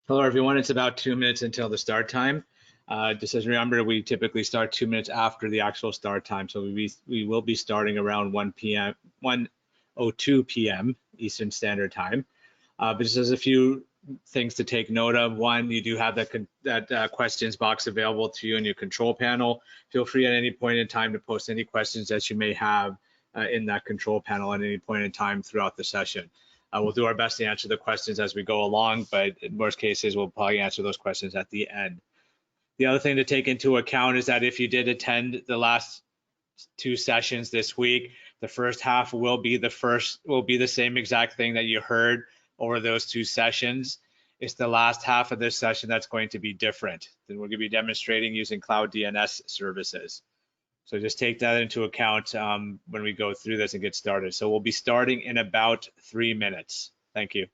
Hello, everyone. It's about 2 minutes until the start time. Just as a reminder, we typically start 2 minutes after the actual start time. So we will be starting around 1:02 p.m. Eastern Standard Time. But just as a few things to take note of. One, you do have that questions box available to you in your control panel. Feel free at any point in time to post any questions that you may have in that control panel at any point in time throughout the session. We'll do our best to answer the questions as we go along, but in most cases, we'll probably answer those questions at the end. The other thing to take into account is that if you did attend the last 2 sessions this week, the first half will be the same exact thing that you heard over those 2 sessions. It's the last half of this session that's going to be different. Then we're going to be demonstrating using Cloud DNS services. So just take that into account when we go through this and get started. So we'll be starting in about 3 minutes. Thank you.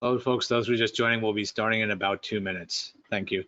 Hello, folks. Those who are just joining will be starting in about 2 minutes. Thank you.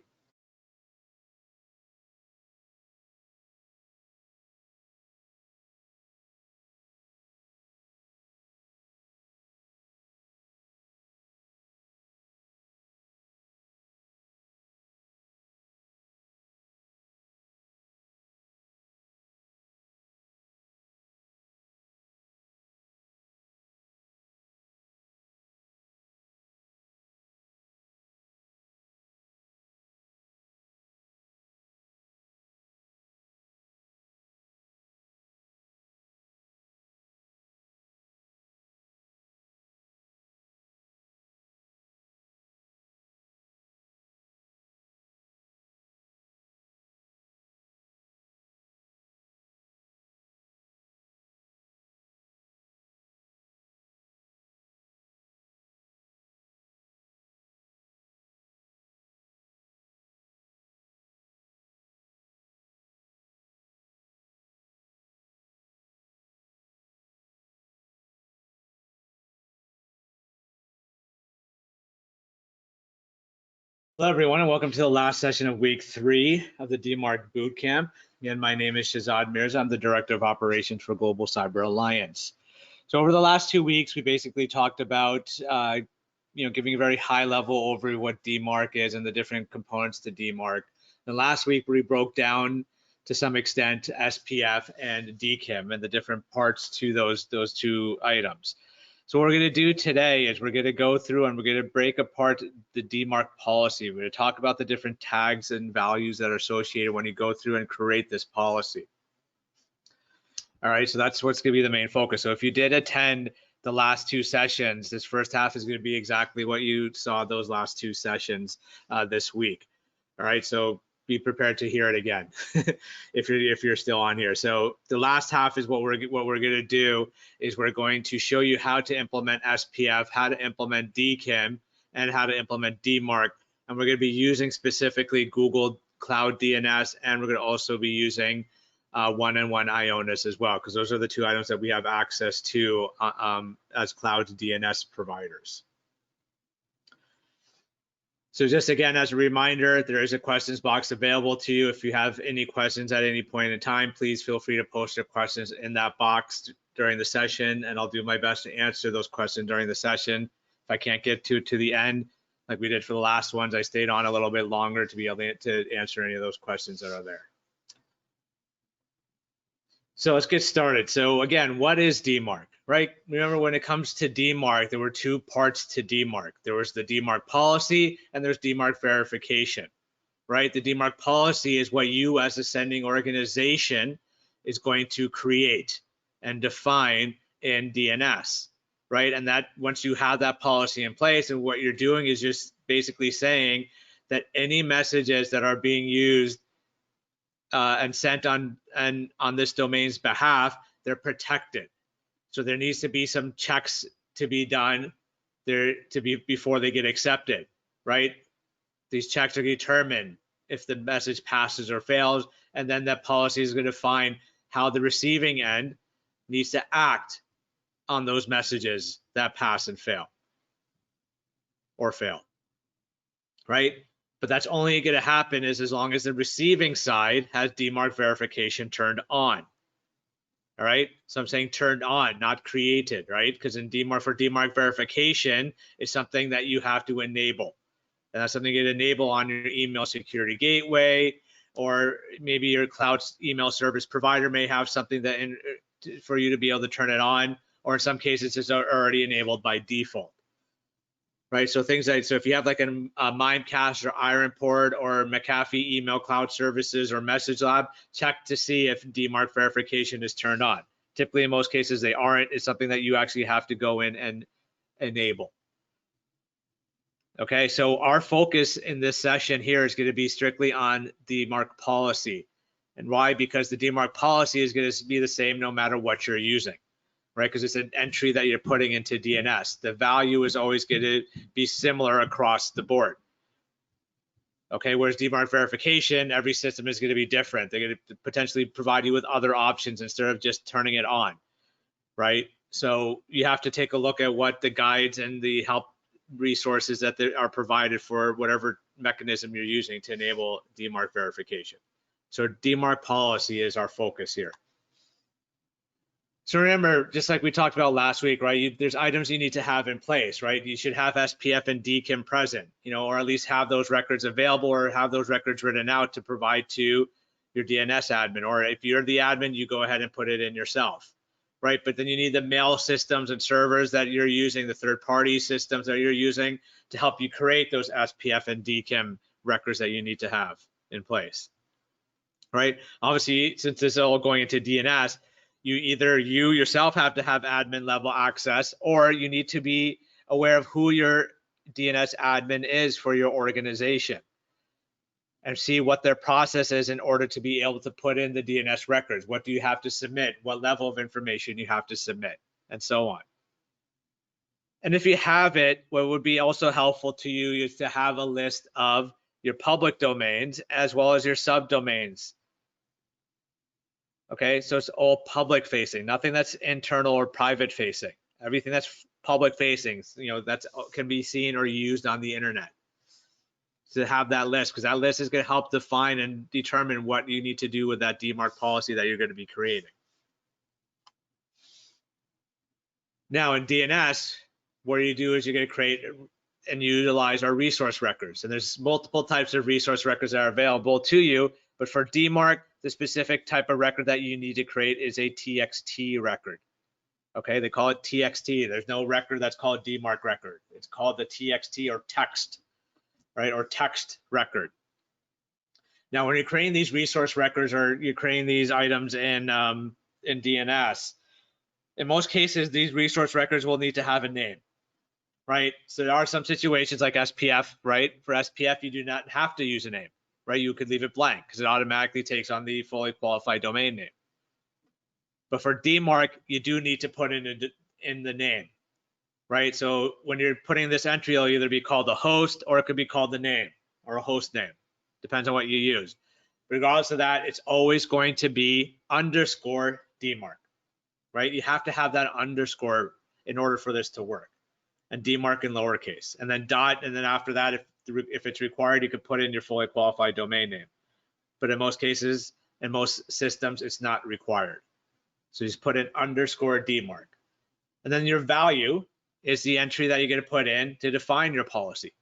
Hello, everyone, and welcome to the last session of week 3 of the DMARC Bootcamp. Again, my name is Shazad Mirza. I'm the Director of Operations for Global Cyber Alliance. So over the last 2 weeks, we basically talked about, giving a very high-level overview of what DMARC is and the different components to DMARC. And last week, we broke down to some extent SPF and DKIM and the different parts to those 2 items. So what we're going to do today is we're going to go through and we're going to break apart the DMARC policy. We're going to talk about the different tags and values that are associated when you go through and create this policy. All right, so that's what's going to be the main focus. So if you did attend the last 2 sessions, this first half is going to be exactly what you saw those last 2 sessions this week. All right, so be prepared to hear it again if you're still on here. So the last half is what we're going to do is we're going to show you how to implement SPF, how to implement DKIM, and how to implement DMARC. And we're going to be using specifically Google Cloud DNS, and we're going to also be using one-on-one IONIS as well, because those are the 2 items that we have access to as Cloud DNS providers. So just again, as a reminder, there is a questions box available to you. If you have any questions at any point in time, please feel free to post your questions in that box during the session, and I'll do my best to answer those questions during the session. If I can't get to the end, like we did for the last ones, I stayed on a little bit longer to be able to answer any of those questions that are there. So let's get started. So again, what is DMARC, right? Remember, when it comes to DMARC, there were two parts to DMARC. There was the DMARC policy and there's DMARC verification, right? The DMARC policy is what you as a sending organization is going to create and define in DNS, right? And that once you have that policy in place, and what you're doing is just basically saying that any messages that are being used and sent on this domain's behalf, they're protected. So there needs to be some checks to be done there before they get accepted, right? These checks are determined if the message passes or fails, and then that policy is going to find how the receiving end needs to act on those messages that pass and fail or fail, right? But that's only going to happen as long as the receiving side has DMARC verification turned on. All right, so I'm saying turned on, not created, right? Because in DMARC verification is something that you have to enable, and that's something you enable on your email security gateway, or maybe your cloud email service provider may have something that for you to be able to turn it on, or in some cases it's already enabled by default. Right, so things like, so if you have like a Mimecast or IronPort or McAfee email cloud services or Message Lab, check to see if DMARC verification is turned on. Typically, in most cases, they aren't. It's something that you actually have to go in and enable. Okay, so our focus in this session here is going to be strictly on DMARC policy. And why? Because the DMARC policy is going to be the same no matter what you're using. Right, because it's an entry that you're putting into DNS. The value is always going to be similar across the board. Okay, whereas DMARC verification, every system is going to be different. They're going to potentially provide you with other options instead of just turning it on, right? So you have to take a look at what the guides and the help resources that are provided for whatever mechanism you're using to enable DMARC verification. So DMARC policy is our focus here. So remember, just like we talked about last week, right? There's items you need to have in place, right? You should have SPF and DKIM present, or at least have those records available, or have those records written out to provide to your DNS admin. Or if you're the admin, you go ahead and put it in yourself, right? But then you need the mail systems and servers that you're using, the third-party systems that you're using to help you create those SPF and DKIM records that you need to have in place, right? Obviously, since this is all going into DNS, you yourself have to have admin level access, or you need to be aware of who your DNS admin is for your organization and see what their process is in order to be able to put in the DNS records. What do you have to submit? What level of information you have to submit, and so on. And if you have it, what would be also helpful to you is to have a list of your public domains as well as your subdomains. Okay, so it's all public facing, nothing that's internal or private facing. Everything that's public facing, that can be seen or used on the internet. To have that list, because that list is going to help define and determine what you need to do with that DMARC policy that you're going to be creating. Now in DNS, what you do is you're going to create and utilize our resource records. And there's multiple types of resource records that are available to you, but for DMARC, the specific type of record that you need to create is a TXT record. Okay, they call it TXT. There's no record that's called DMARC record. It's called the TXT or text, right, or text record. Now, when you're creating these resource records or you're creating these items in DNS, in most cases, these resource records will need to have a name, right? So there are some situations like SPF, right? For SPF, you do not have to use a name, right? You could leave it blank because it automatically takes on the fully qualified domain name. But for DMARC, you do need to put in the name, right? So when you're putting this entry, it'll either be called a host or it could be called the name or a host name. Depends on what you use. Regardless of that, it's always going to be _DMARC, right? You have to have that underscore in order for this to work. And DMARC in lowercase, and then dot, and then after that, if it's required, you could put in your fully qualified domain name. But in most cases, in most systems, it's not required. So just put an underscore DMARC. And then your value is the entry that you're going to put in to define your policy,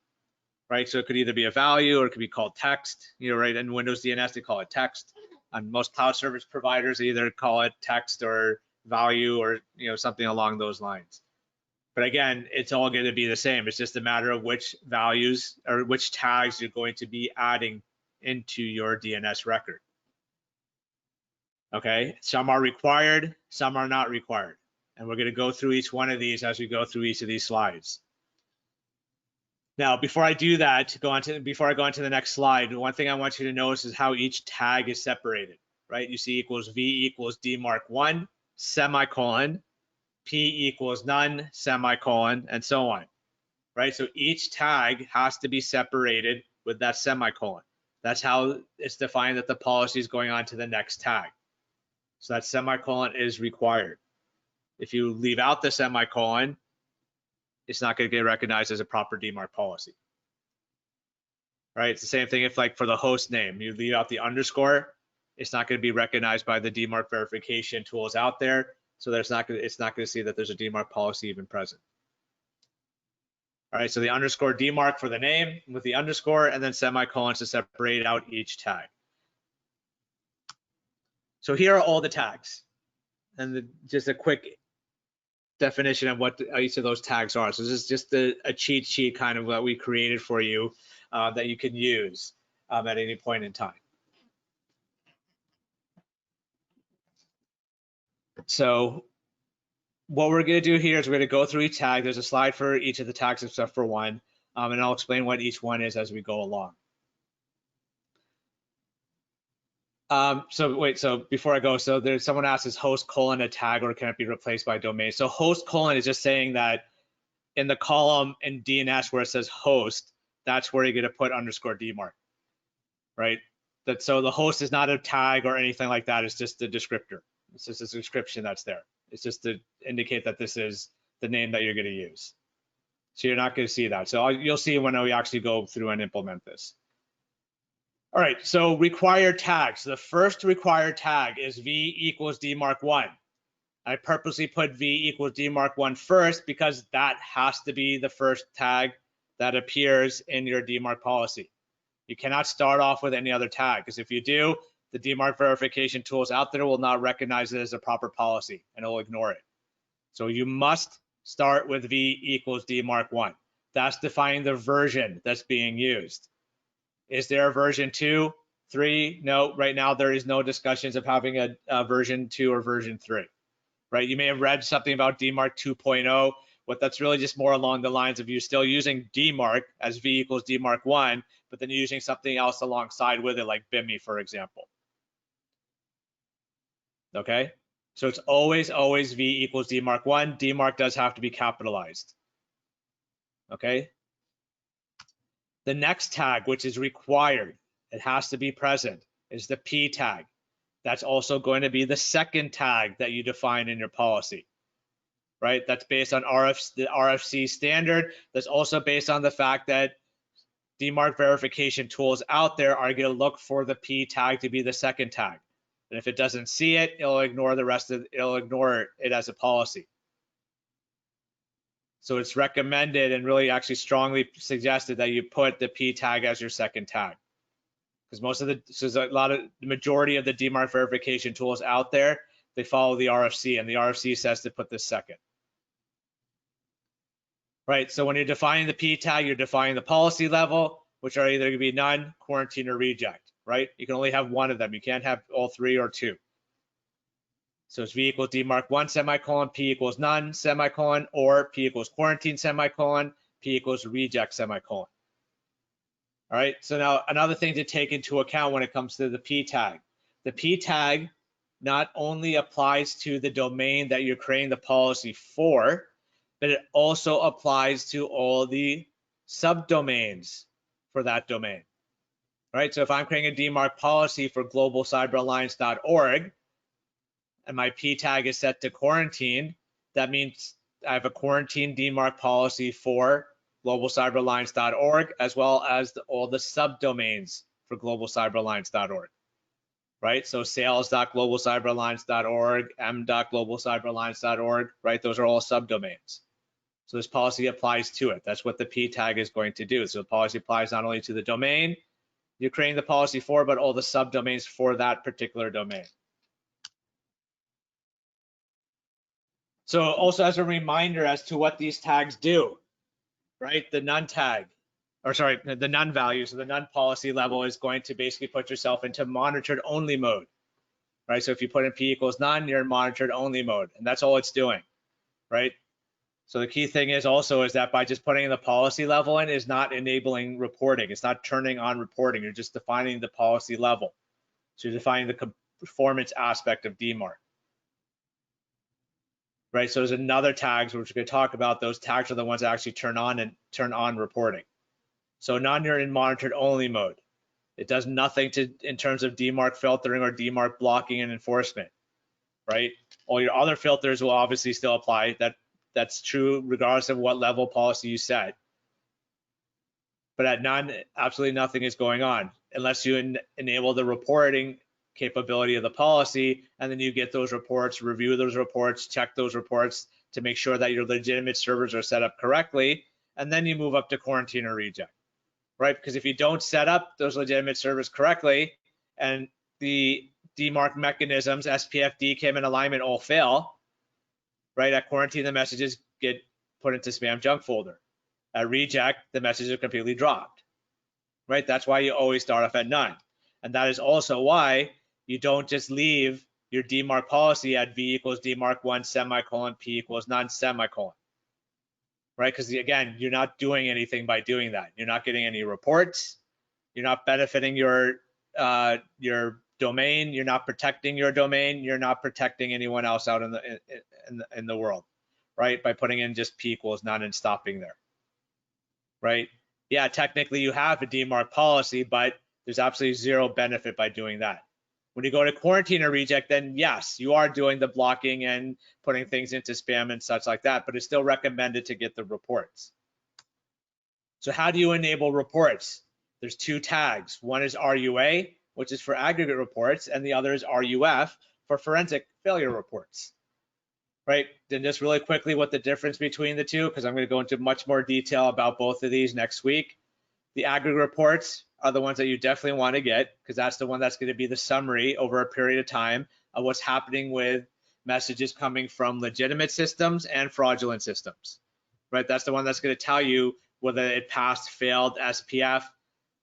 right? So it could either be a value or it could be called text, right? In Windows DNS, they call it text. On most cloud service providers, they either call it text or value or something along those lines. But again, it's all going to be the same. It's just a matter of which values or which tags you're going to be adding into your DNS record. Okay, some are required, some are not required. And we're going to go through each one of these as we go through each of these slides. Now, before I do that, before I go on to the next slide, one thing I want you to notice is how each tag is separated, right? You see equals V equals DMARC1, semicolon, P equals none, semicolon, and so on, right? So each tag has to be separated with that semicolon. That's how it's defined that the policy is going on to the next tag. So that semicolon is required. If you leave out the semicolon, it's not going to get recognized as a proper DMARC policy, right? It's the same thing if, like, for the host name, you leave out the underscore, it's not going to be recognized by the DMARC verification tools out there. So it's not going to see that there's a DMARC policy even present. All right, so the underscore DMARC for the name with the underscore, and then semicolons to separate out each tag. So here are all the tags, and just a quick definition of what each of those tags are. So this is just a cheat sheet kind of what we created for you that you can use at any point in time. So what we're going to do here is we're going to go through each tag. There's a slide for each of the tags except for one, and I'll explain what each one is as we go along. So before I go, so there's someone asks, is host colon a tag or can it be replaced by domain? So host colon is just saying that in the column in DNS where it says host, that's where you're going to put underscore DMARC, right? So the host is not a tag or anything like that. It's just a descriptor. It's just a description that's there. It's just to indicate that this is the name that you're going to use. So you're not going to see that. So you'll see when we actually go through and implement this. All right, so required tags. The first required tag is V equals DMARC1. I purposely put V equals DMARC1 first because that has to be the first tag that appears in your DMARC policy. You cannot start off with any other tag, because if you do, the DMARC verification tools out there will not recognize it as a proper policy and it'll ignore it. So you must start with V equals DMARC1. That's defining the version that's being used. Is there a version 2, 3? No, right now there is no discussions of having a version 2 or version 3, right? You may have read something about DMARC 2.0, but that's really just more along the lines of you still using DMARC as V equals DMARC1, but then you're using something else alongside with it, like BIMI, for example. Okay, so it's always V equals DMARC1. DMARC does have to be capitalized. Okay. The next tag, which is required, it has to be present, is the P tag. That's also going to be the second tag that you define in your policy, right? That's based on the RFC standard. That's also based on the fact that DMARC verification tools out there are going to look for the P tag to be the second tag. And if it doesn't see it, it'll ignore the rest of it'll ignore it as a policy. So it's recommended and really actually strongly suggested that you put the P tag as your second tag, because the majority of the DMARC verification tools out there, they follow the RFC, and the RFC says to put this second. Right, so when you're defining the P tag, you're defining the policy level, which are either going to be none, quarantine, or reject, right? You can only have one of them. You can't have all three or two. So it's V equals DMARC1 semicolon, P equals none semicolon, or P equals quarantine semicolon, P equals reject semicolon. All right, so now another thing to take into account when it comes to the P tag. The P tag not only applies to the domain that you're creating the policy for, but it also applies to all the subdomains for that domain. All right, so if I'm creating a DMARC policy for globalcyberalliance.org, and my P tag is set to quarantine, that means I have a quarantine DMARC policy for globalcyberalliance.org, as well as all the subdomains for globalcyberalliance.org. right? So sales.globalcyberalliance.org, m.globalcyberalliance.org, right? Those are all subdomains. So this policy applies to it. That's what the P tag is going to do. So the policy applies not only to the domain you're creating the policy for, but all the subdomains for that particular domain. So also as a reminder as to what these tags do, right? The NUN tag, or sorry, the NUN value, so the NUN policy level is going to basically put yourself into monitored only mode, right? So if you put in P equals none, you're in monitored only mode, and that's all it's doing, right? So the key thing is also is that by just putting the policy level in is not enabling reporting. It's not turning on reporting. You're just defining the policy level. So you're defining the performance aspect of DMARC. Right, so there's another tags which we could talk about. Those tags are the ones that actually turn on reporting. So none, you're in monitored only mode. It does nothing in terms of DMARC filtering or DMARC blocking and enforcement, right? All your other filters will obviously still apply. That's true regardless of what level policy you set. But at none, absolutely nothing is going on unless you enable the reporting capability of the policy, and then you get those reports, review those reports, check those reports to make sure that your legitimate servers are set up correctly, and then you move up to quarantine or reject, right? Because if you don't set up those legitimate servers correctly and the DMARC mechanisms, SPF, DKIM, and alignment all fail, right? At quarantine, the messages get put into spam junk folder. At reject, the messages are completely dropped, right? That's why you always start off at none. And that is also why you don't just leave your DMARC policy at V equals DMARC 1 semicolon P equals none semicolon, right? Because again, you're not doing anything by doing that. You're not getting any reports. You're not benefiting your domain. You're not protecting your domain. You're not protecting anyone else out in the world, right? By putting in just P equals none and stopping there, right? Yeah, technically you have a DMARC policy, but there's absolutely zero benefit by doing that. When you go to quarantine or reject, then yes, you are doing the blocking and putting things into spam and such like that, but it's still recommended to get the reports. So how do you enable reports? There's two tags. One is RUA, which is for aggregate reports, and the other is RUF for forensic failure reports, right? Then just really quickly what the difference between the two, because I'm going to go into much more detail about both of these next week. The aggregate reports are the ones that you definitely want to get, because that's the one that's going to be the summary over a period of time of what's happening with messages coming from legitimate systems and fraudulent systems, right? That's the one that's going to tell you whether it passed, failed SPF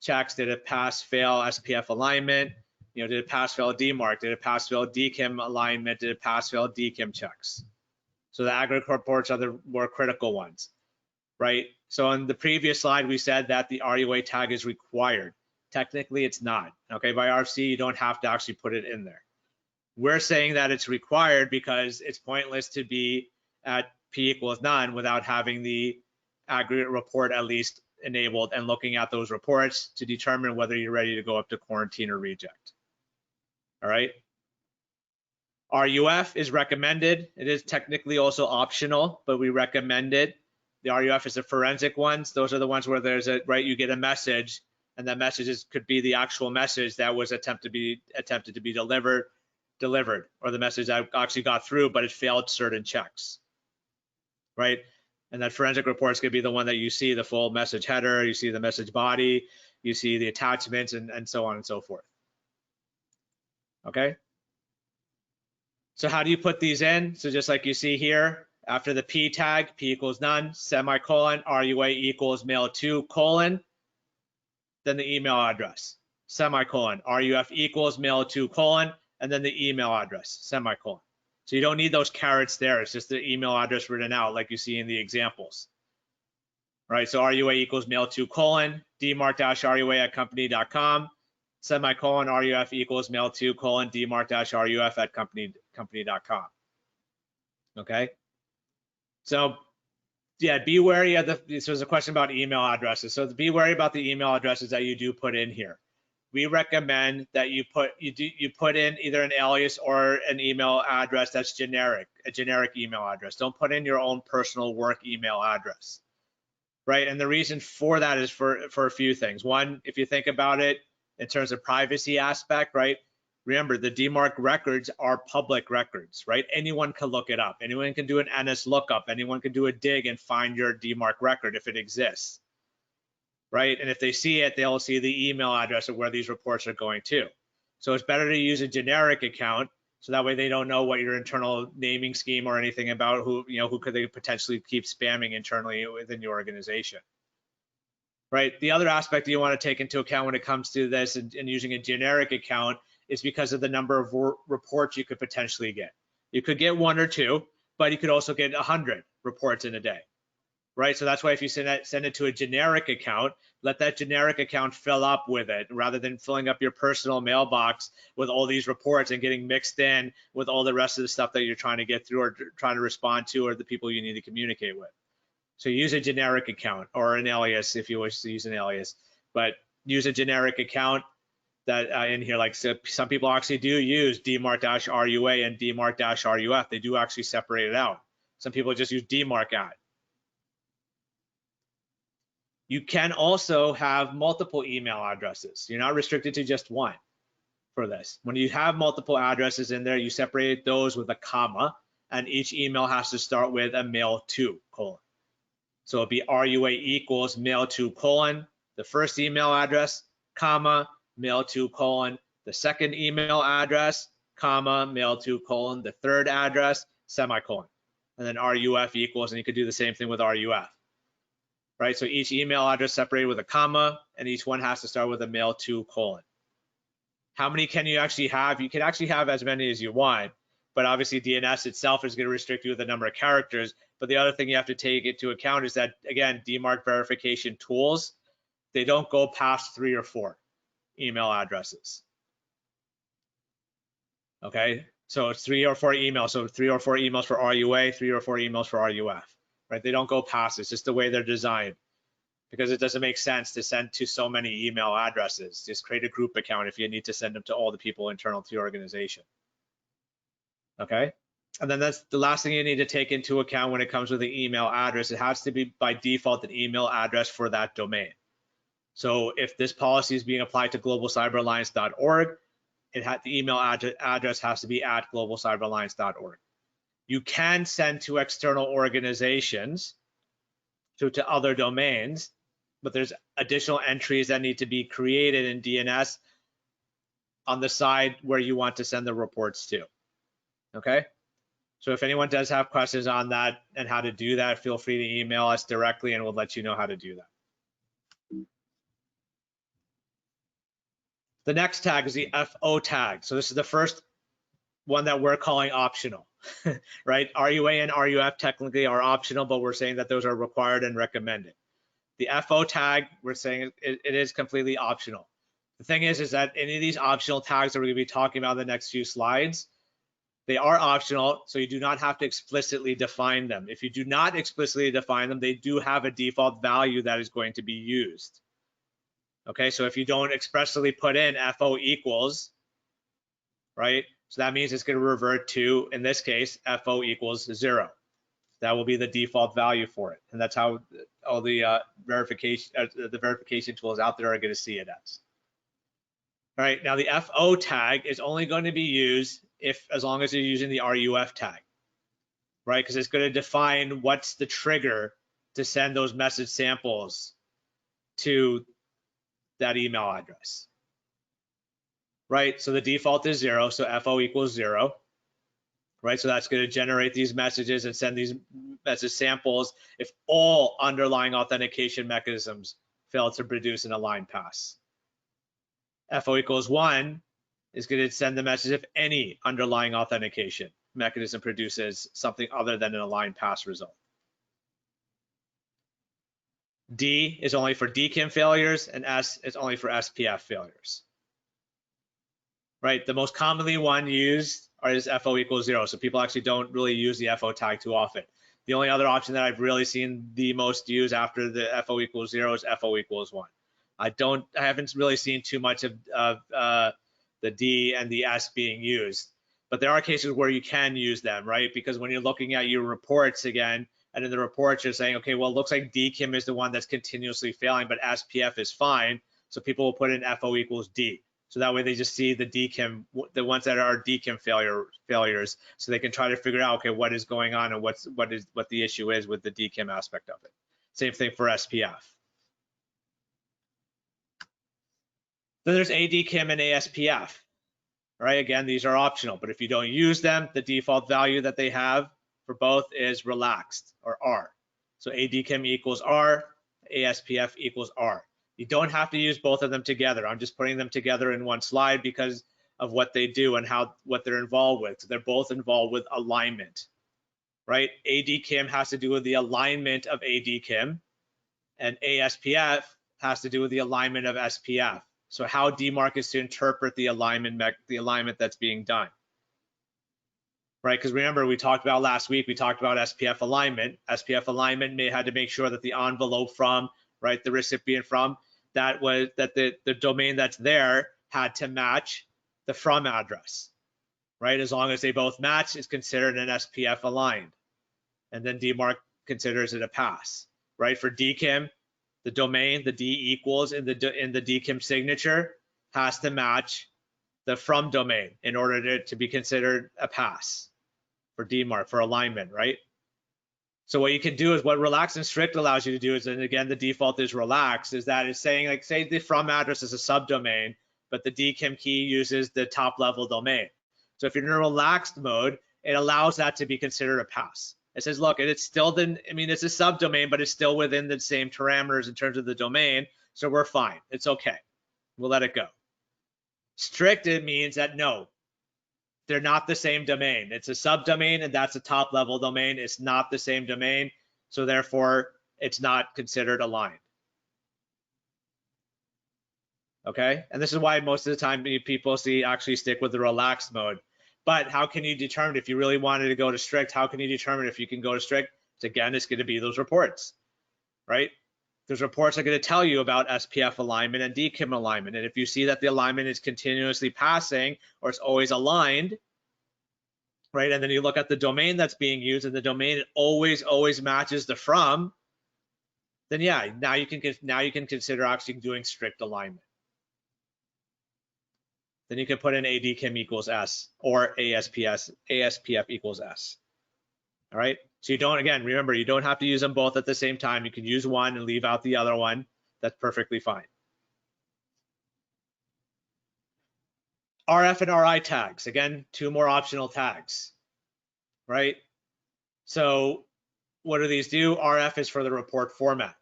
checks, did it pass, fail SPF alignment, did it pass, fail DMARC, did it pass, fail DKIM alignment, did it pass, fail DKIM checks. So the aggregate reports are the more critical ones, right? So on the previous slide, we said that the RUA tag is required. Technically, it's not. Okay, by RFC, you don't have to actually put it in there. We're saying that it's required because it's pointless to be at P equals none without having the aggregate report at least enabled and looking at those reports to determine whether you're ready to go up to quarantine or reject. All right. RUF is recommended. It is technically also optional, but we recommend it. The RUF is the forensic ones. Those are the ones where there's you get a message, and that message could be the actual message that was attempted to be delivered, or the message that actually got through, but it failed certain checks, right? And that forensic report is going to be the one that you see the full message header, you see the message body, you see the attachments, and so on and so forth. Okay. So how do you put these in? So just like you see here, after the P tag, P equals none, semicolon, RUA equals mail2, colon, then the email address, semicolon, RUF equals mail2, colon, and then the email address, semicolon. So you don't need those carets there. It's just the email address written out like you see in the examples. Right, so RUA equals mail2, colon, DMARC-RUA@company.com, semicolon, RUF equals mail2, colon, DMARC-RUF@company.com. Okay. So yeah, be wary of this was a question about email addresses. So be wary about the email addresses that you do put in here. We recommend that you put in either an alias or an email address that's generic, a generic email address. Don't put in your own personal work email address, right? And the reason for that is for a few things. One, if you think about it in terms of privacy aspect, right? Remember, the DMARC records are public records, right? Anyone can look it up. Anyone can do an NS lookup. Anyone can do a dig and find your DMARC record if it exists, right? And if they see it, they'll see the email address of where these reports are going to. So it's better to use a generic account, so that way they don't know what your internal naming scheme or anything about who could they potentially keep spamming internally within your organization. Right. The other aspect that you want to take into account when it comes to this and using a generic account is because of the number of reports you could potentially get. You could get 1 or 2, but you could also get 100 reports in a day. Right. So that's why if you send it to a generic account, let that generic account fill up with it rather than filling up your personal mailbox with all these reports and getting mixed in with all the rest of the stuff that you're trying to get through or trying to respond to or the people you need to communicate with. So use a generic account or an alias if you wish to use an alias, but use a generic account that in here, like some people actually do use DMARC-RUA and DMARC-RUF. They do actually separate it out. Some people just use DMARC at. You can also have multiple email addresses. You're not restricted to just one for this. When you have multiple addresses in there, you separate those with a comma, and each email has to start with a mail to : So it'll be RUA equals mail to : the first email address, comma, mail to : the second email address, comma, mail to : the third address, semicolon. And then RUF equals, and you could do the same thing with RUF. Right, so each email address separated with a comma, and each one has to start with a mail to : How many can you actually have? You can actually have as many as you want, but obviously DNS itself is going to restrict you with the number of characters. But the other thing you have to take into account is that, again, DMARC verification tools, they don't go past 3 or 4 email addresses. Okay, so it's 3 or 4 emails. So 3 or 4 emails for RUA, 3 or 4 emails for RUF. Right, they don't go past. It's just the way they're designed, because it doesn't make sense to send to so many email addresses. Just create a group account if you need to send them to all the people internal to your organization. Okay, and then that's the last thing you need to take into account when it comes with the email address. It has to be by default an email address for that domain. So if this policy is being applied to globalcyberalliance.org, the email address has to be at globalcyberalliance.org. You can send to external organizations, to other domains, but there's additional entries that need to be created in DNS on the side where you want to send the reports to. Okay, so if anyone does have questions on that and how to do that, feel free to email us directly and we'll let you know how to do that. The next tag is the FO tag. So this is the first one that we're calling optional, right? RUA and RUF technically are optional, but we're saying that those are required and recommended. The FO tag, we're saying it is completely optional. The thing is that any of these optional tags that we're going to be talking about in the next few slides, they are optional, so you do not have to explicitly define them. If you do not explicitly define them, they do have a default value that is going to be used. Okay, so if you don't expressly put in FO equals, right? So that means it's going to revert to, in this case, FO equals 0. That will be the default value for it, and that's how all the verification tools out there are going to see it as. All right, now the FO tag is only going to be used as long as you're using the RUF tag, right? Because it's going to define what's the trigger to send those message samples to that email address. Right, so the default is 0, so FO equals 0, right? So that's going to generate these messages and send these message samples if all underlying authentication mechanisms fail to produce an aligned pass. FO equals 1 is going to send the message if any underlying authentication mechanism produces something other than an aligned pass result. D is only for DKIM failures, and S is only for SPF failures. Right, the most commonly one used is FO equals 0. So people actually don't really use the FO tag too often. The only other option that I've really seen the most used after the FO equals 0 is FO equals 1. I haven't really seen too much of the D and the S being used, but there are cases where you can use them, right? Because when you're looking at your reports again, and in the reports you're saying, okay, well, it looks like DKIM is the one that's continuously failing, but SPF is fine. So people will put in FO equals D. So that way they just see the DKIM, the ones that are DKIM failures, so they can try to figure out, okay, what is going on and what the issue is with the DKIM aspect of it. Same thing for SPF. Then there's ADKIM and ASPF, right? Again, these are optional, but if you don't use them, the default value that they have for both is relaxed, or R. So ADKIM equals R, ASPF equals R. You don't have to use both of them together. I'm just putting them together in one slide because of what they do and what they're involved with. So they're both involved with alignment, right? ADKIM has to do with the alignment of ADKIM, and ASPF has to do with the alignment of SPF. So how DMARC is to interpret the alignment that's being done, right? Because remember, we talked about last week, we talked about SPF alignment. SPF alignment had to make sure that the envelope from, right, the recipient from, that the domain that's there had to match the from address, right? As long as they both match, it's considered an SPF aligned. And then DMARC considers it a pass, right? For DKIM, the domain, the D equals in the DKIM signature has to match the from domain in order to be considered a pass for DMARC, for alignment, right? So what you can do is what relaxed and strict allows you to do is, and again, the default is relaxed, is that it's saying, like, say the from address is a subdomain, but the DKIM key uses the top level domain. So if you're in a relaxed mode, it allows that to be considered a pass. It says, look, it's still it's a subdomain, but it's still within the same parameters in terms of the domain. So we're fine. It's okay. We'll let it go. Strict, it means that no, they're not the same domain. It's a subdomain and that's a top level domain. It's not the same domain. So therefore it's not considered aligned. Okay. And this is why most of the time people actually stick with the relaxed mode. But how can you determine if you really wanted to go to strict? How can you determine if you can go to strict? Again, it's going to be those reports, right? Those reports are going to tell you about SPF alignment and DKIM alignment. And if you see that the alignment is continuously passing or it's always aligned, right? And then you look at the domain that's being used and the domain always matches the from, then yeah, now you can consider actually doing strict alignment. Then you can put in ADKIM equals S or ASPF equals S. All right. So you don't, again, remember, you don't have to use them both at the same time. You can use one and leave out the other one. That's perfectly fine. RF and RI tags. Again, two more optional tags, right? So what do these do? RF is for the report format.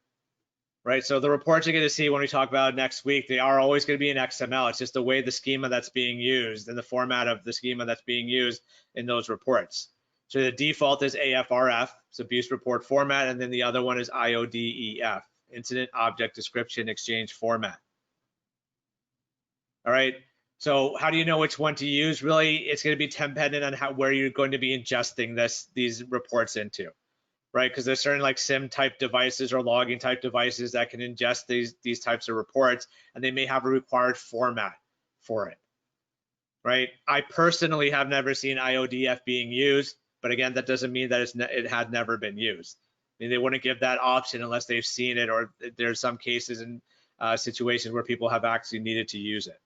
Right, so the reports you're going to see when we talk about next week, they are always going to be in XML. It's just the way the schema that's being used and the format of the schema that's being used in those reports. So the default is AFRF, it's abuse report format, and then the other one is IODEF, incident object description exchange format. All right, so how do you know which one to use? Really, it's going to be dependent on where you're going to be ingesting these reports into. Right, because there's certain like SIM type devices or logging type devices that can ingest these types of reports, and they may have a required format for it. Right, I personally have never seen IODF being used, but again, that doesn't mean that it had never been used. I mean, they wouldn't give that option unless they've seen it, or there's some cases and situations where people have actually needed to use it.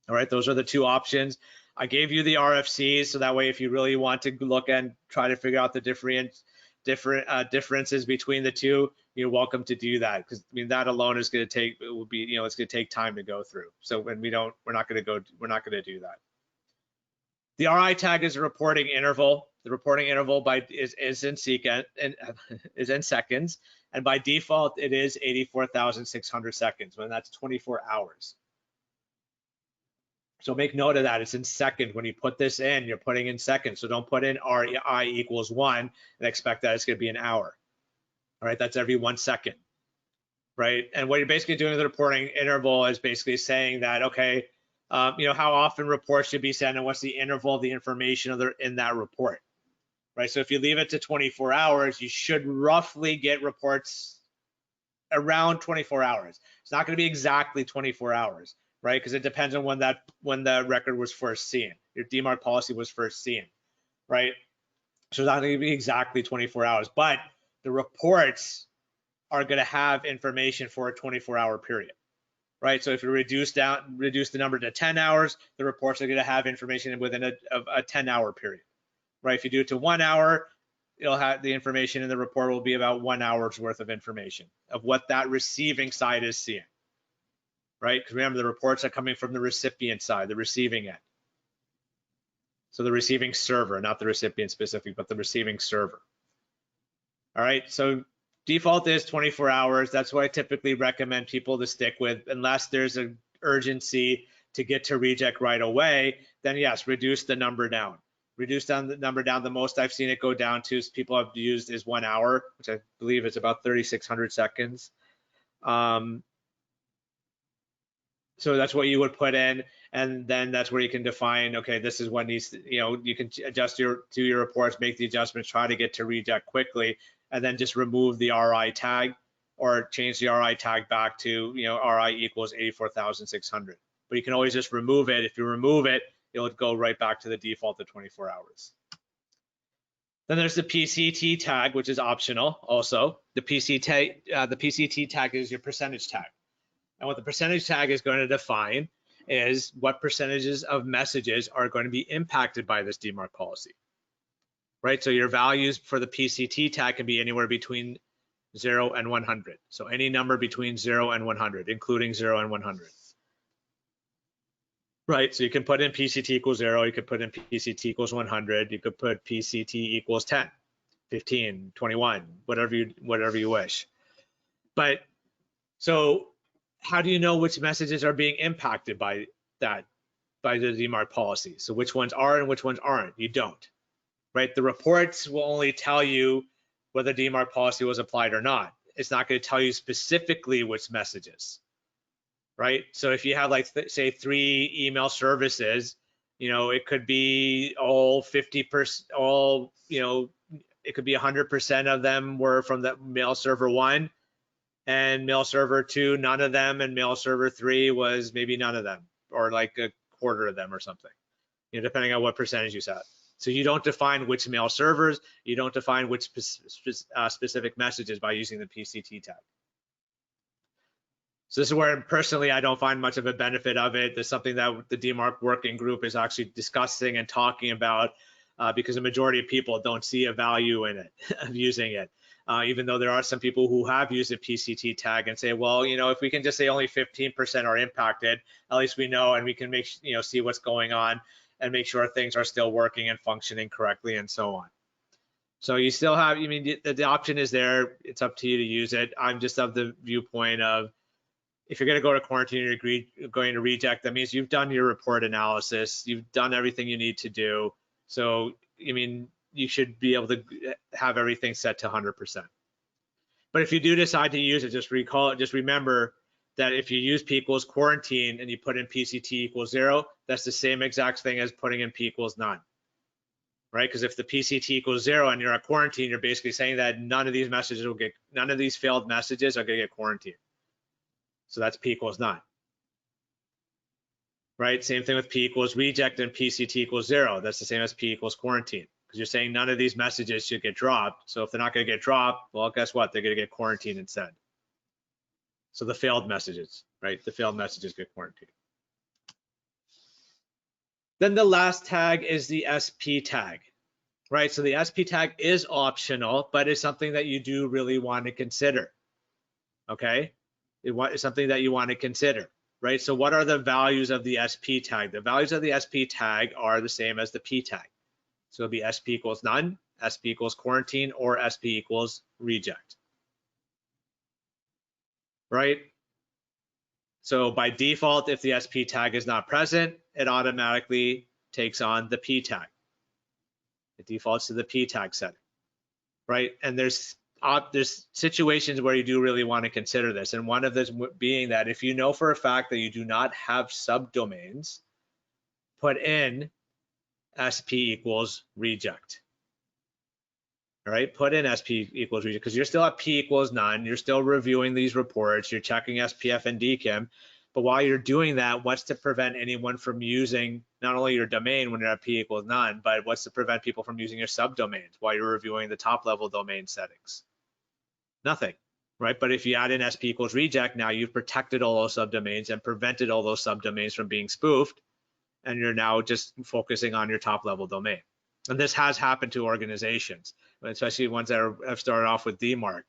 All right, those are the two options. I gave you the RFCs, so that way, if you really want to look and try to figure out the differences between the two, you're welcome to do that, because I mean that alone is going to take, it will be, it's going to take time to go through. So when we're not going to do that. The RI tag is a reporting interval. The reporting interval is in seconds, and by default it is 84,600 seconds, when that's 24 hours. So make note of that. It's in seconds. When you put this in, you're putting in seconds. So don't put in RI equals 1 and expect that it's going to be an hour. All right, that's every 1 second. Right, and what you're basically doing with the reporting interval is basically saying that, okay, how often reports should be sent and what's the interval of the information in that report. Right, so if you leave it to 24 hours, you should roughly get reports around 24 hours. It's not going to be exactly 24 hours. Right, because it depends on when the record was first seen, your DMARC policy was first seen, right? So it's not going to be exactly 24 hours, but the reports are going to have information for a 24-hour period. right? So if you reduce the number to 10 hours, the reports are going to have information within a 10-hour period, right? If you do it to 1 hour, it'll have the information in the report will be about 1 hour's worth of information of what that receiving side is seeing, right? Because remember, the reports are coming from the recipient side, the receiving end. So the receiving server, not the recipient specific, but the receiving server. All right, so default is 24 hours. That's what I typically recommend people to stick with, unless there's an urgency to get to reject right away, then yes, reduce the number down. Reduce down the number down. The most I've seen it go down to, people have used, is 1 hour, which I believe is about 3,600 seconds. So that's what you would put in, and then that's where you can define, okay, this is what needs to, you can adjust do your reports, make the adjustments, try to get to reject quickly, and then just remove the RI tag or change the RI tag back to, RI equals 84,600. But you can always just remove it. If you remove it, it'll go right back to the default of 24 hours. Then there's the PCT tag, which is optional also. The PCT tag is your percentage tag. And what the percentage tag is going to define is what percentages of messages are going to be impacted by this DMARC policy, right? So your values for the PCT tag can be anywhere between 0 and 100. So any number between 0 and 100, including 0 and 100. Right, so you can put in PCT equals 0, you could put in PCT equals 100, you could put PCT equals 10, 15, 21, whatever you wish. But so how do you know which messages are being impacted by the DMARC policy? So which ones are and which ones aren't? You don't, right? The reports will only tell you whether DMARC policy was applied or not. It's not going to tell you specifically which messages, right? So if you have, like, say 3 email services, it could be all 50%, all, it could be 100% of them were from the mail server 1, and mail server 2, none of them, and mail server 3 was maybe none of them, or like a quarter of them or something, depending on what percentage you set. So you don't define which mail servers, you don't define which specific messages by using the PCT tag. So this is where personally I don't find much of a benefit of it. There's something that the DMARC working group is actually discussing and talking about, because the majority of people don't see a value in it, of using it. Even though there are some people who have used a PCT tag and say, well, if we can just say only 15% are impacted, at least we know, and we can make, see what's going on and make sure things are still working and functioning correctly and so on. So you still have, the option is there. It's up to you to use it. I'm just of the viewpoint of, if you're going to go to quarantine or you're going to reject, that means you've done your report analysis, you've done everything you need to do. So, you should be able to have everything set to 100%. But if you do decide to use it, just remember that if you use P equals quarantine and you put in PCT equals 0, that's the same exact thing as putting in P equals none, right? Because if the PCT equals 0 and you're at quarantine, you're basically saying that none of these failed messages are going to get quarantined. So that's P equals none, right? Same thing with P equals reject and PCT equals 0. That's the same as P equals quarantine, because you're saying none of these messages should get dropped. So if they're not going to get dropped, well, guess what? They're going to get quarantined instead. So the failed messages, right? The failed messages get quarantined. Then the last tag is the SP tag, right? So the SP tag is optional, but it's something that you do really want to consider, okay? It's something that you want to consider, right? So what are the values of the SP tag? The values of the SP tag are the same as the P tag. So it'll be SP equals none, SP equals quarantine, or SP equals reject, right? So by default, if the SP tag is not present, it automatically takes on the P tag. It defaults to the P tag setting, right? And there's situations where you do really want to consider this, and one of this being that if you know for a fact that you do not have subdomains, put in SP equals reject. All right, put in SP equals reject, because you're still at P equals none, you're still reviewing these reports, you're checking SPF and DKIM, but while you're doing that, what's to prevent anyone from using not only your domain when you're at P equals none, but what's to prevent people from using your subdomains while you're reviewing the top level domain settings? Nothing, right? But if you add in SP equals reject, now you've protected all those subdomains and prevented all those subdomains from being spoofed, and you're now just focusing on your top level domain. And this has happened to organizations, especially ones that have started off with DMARC,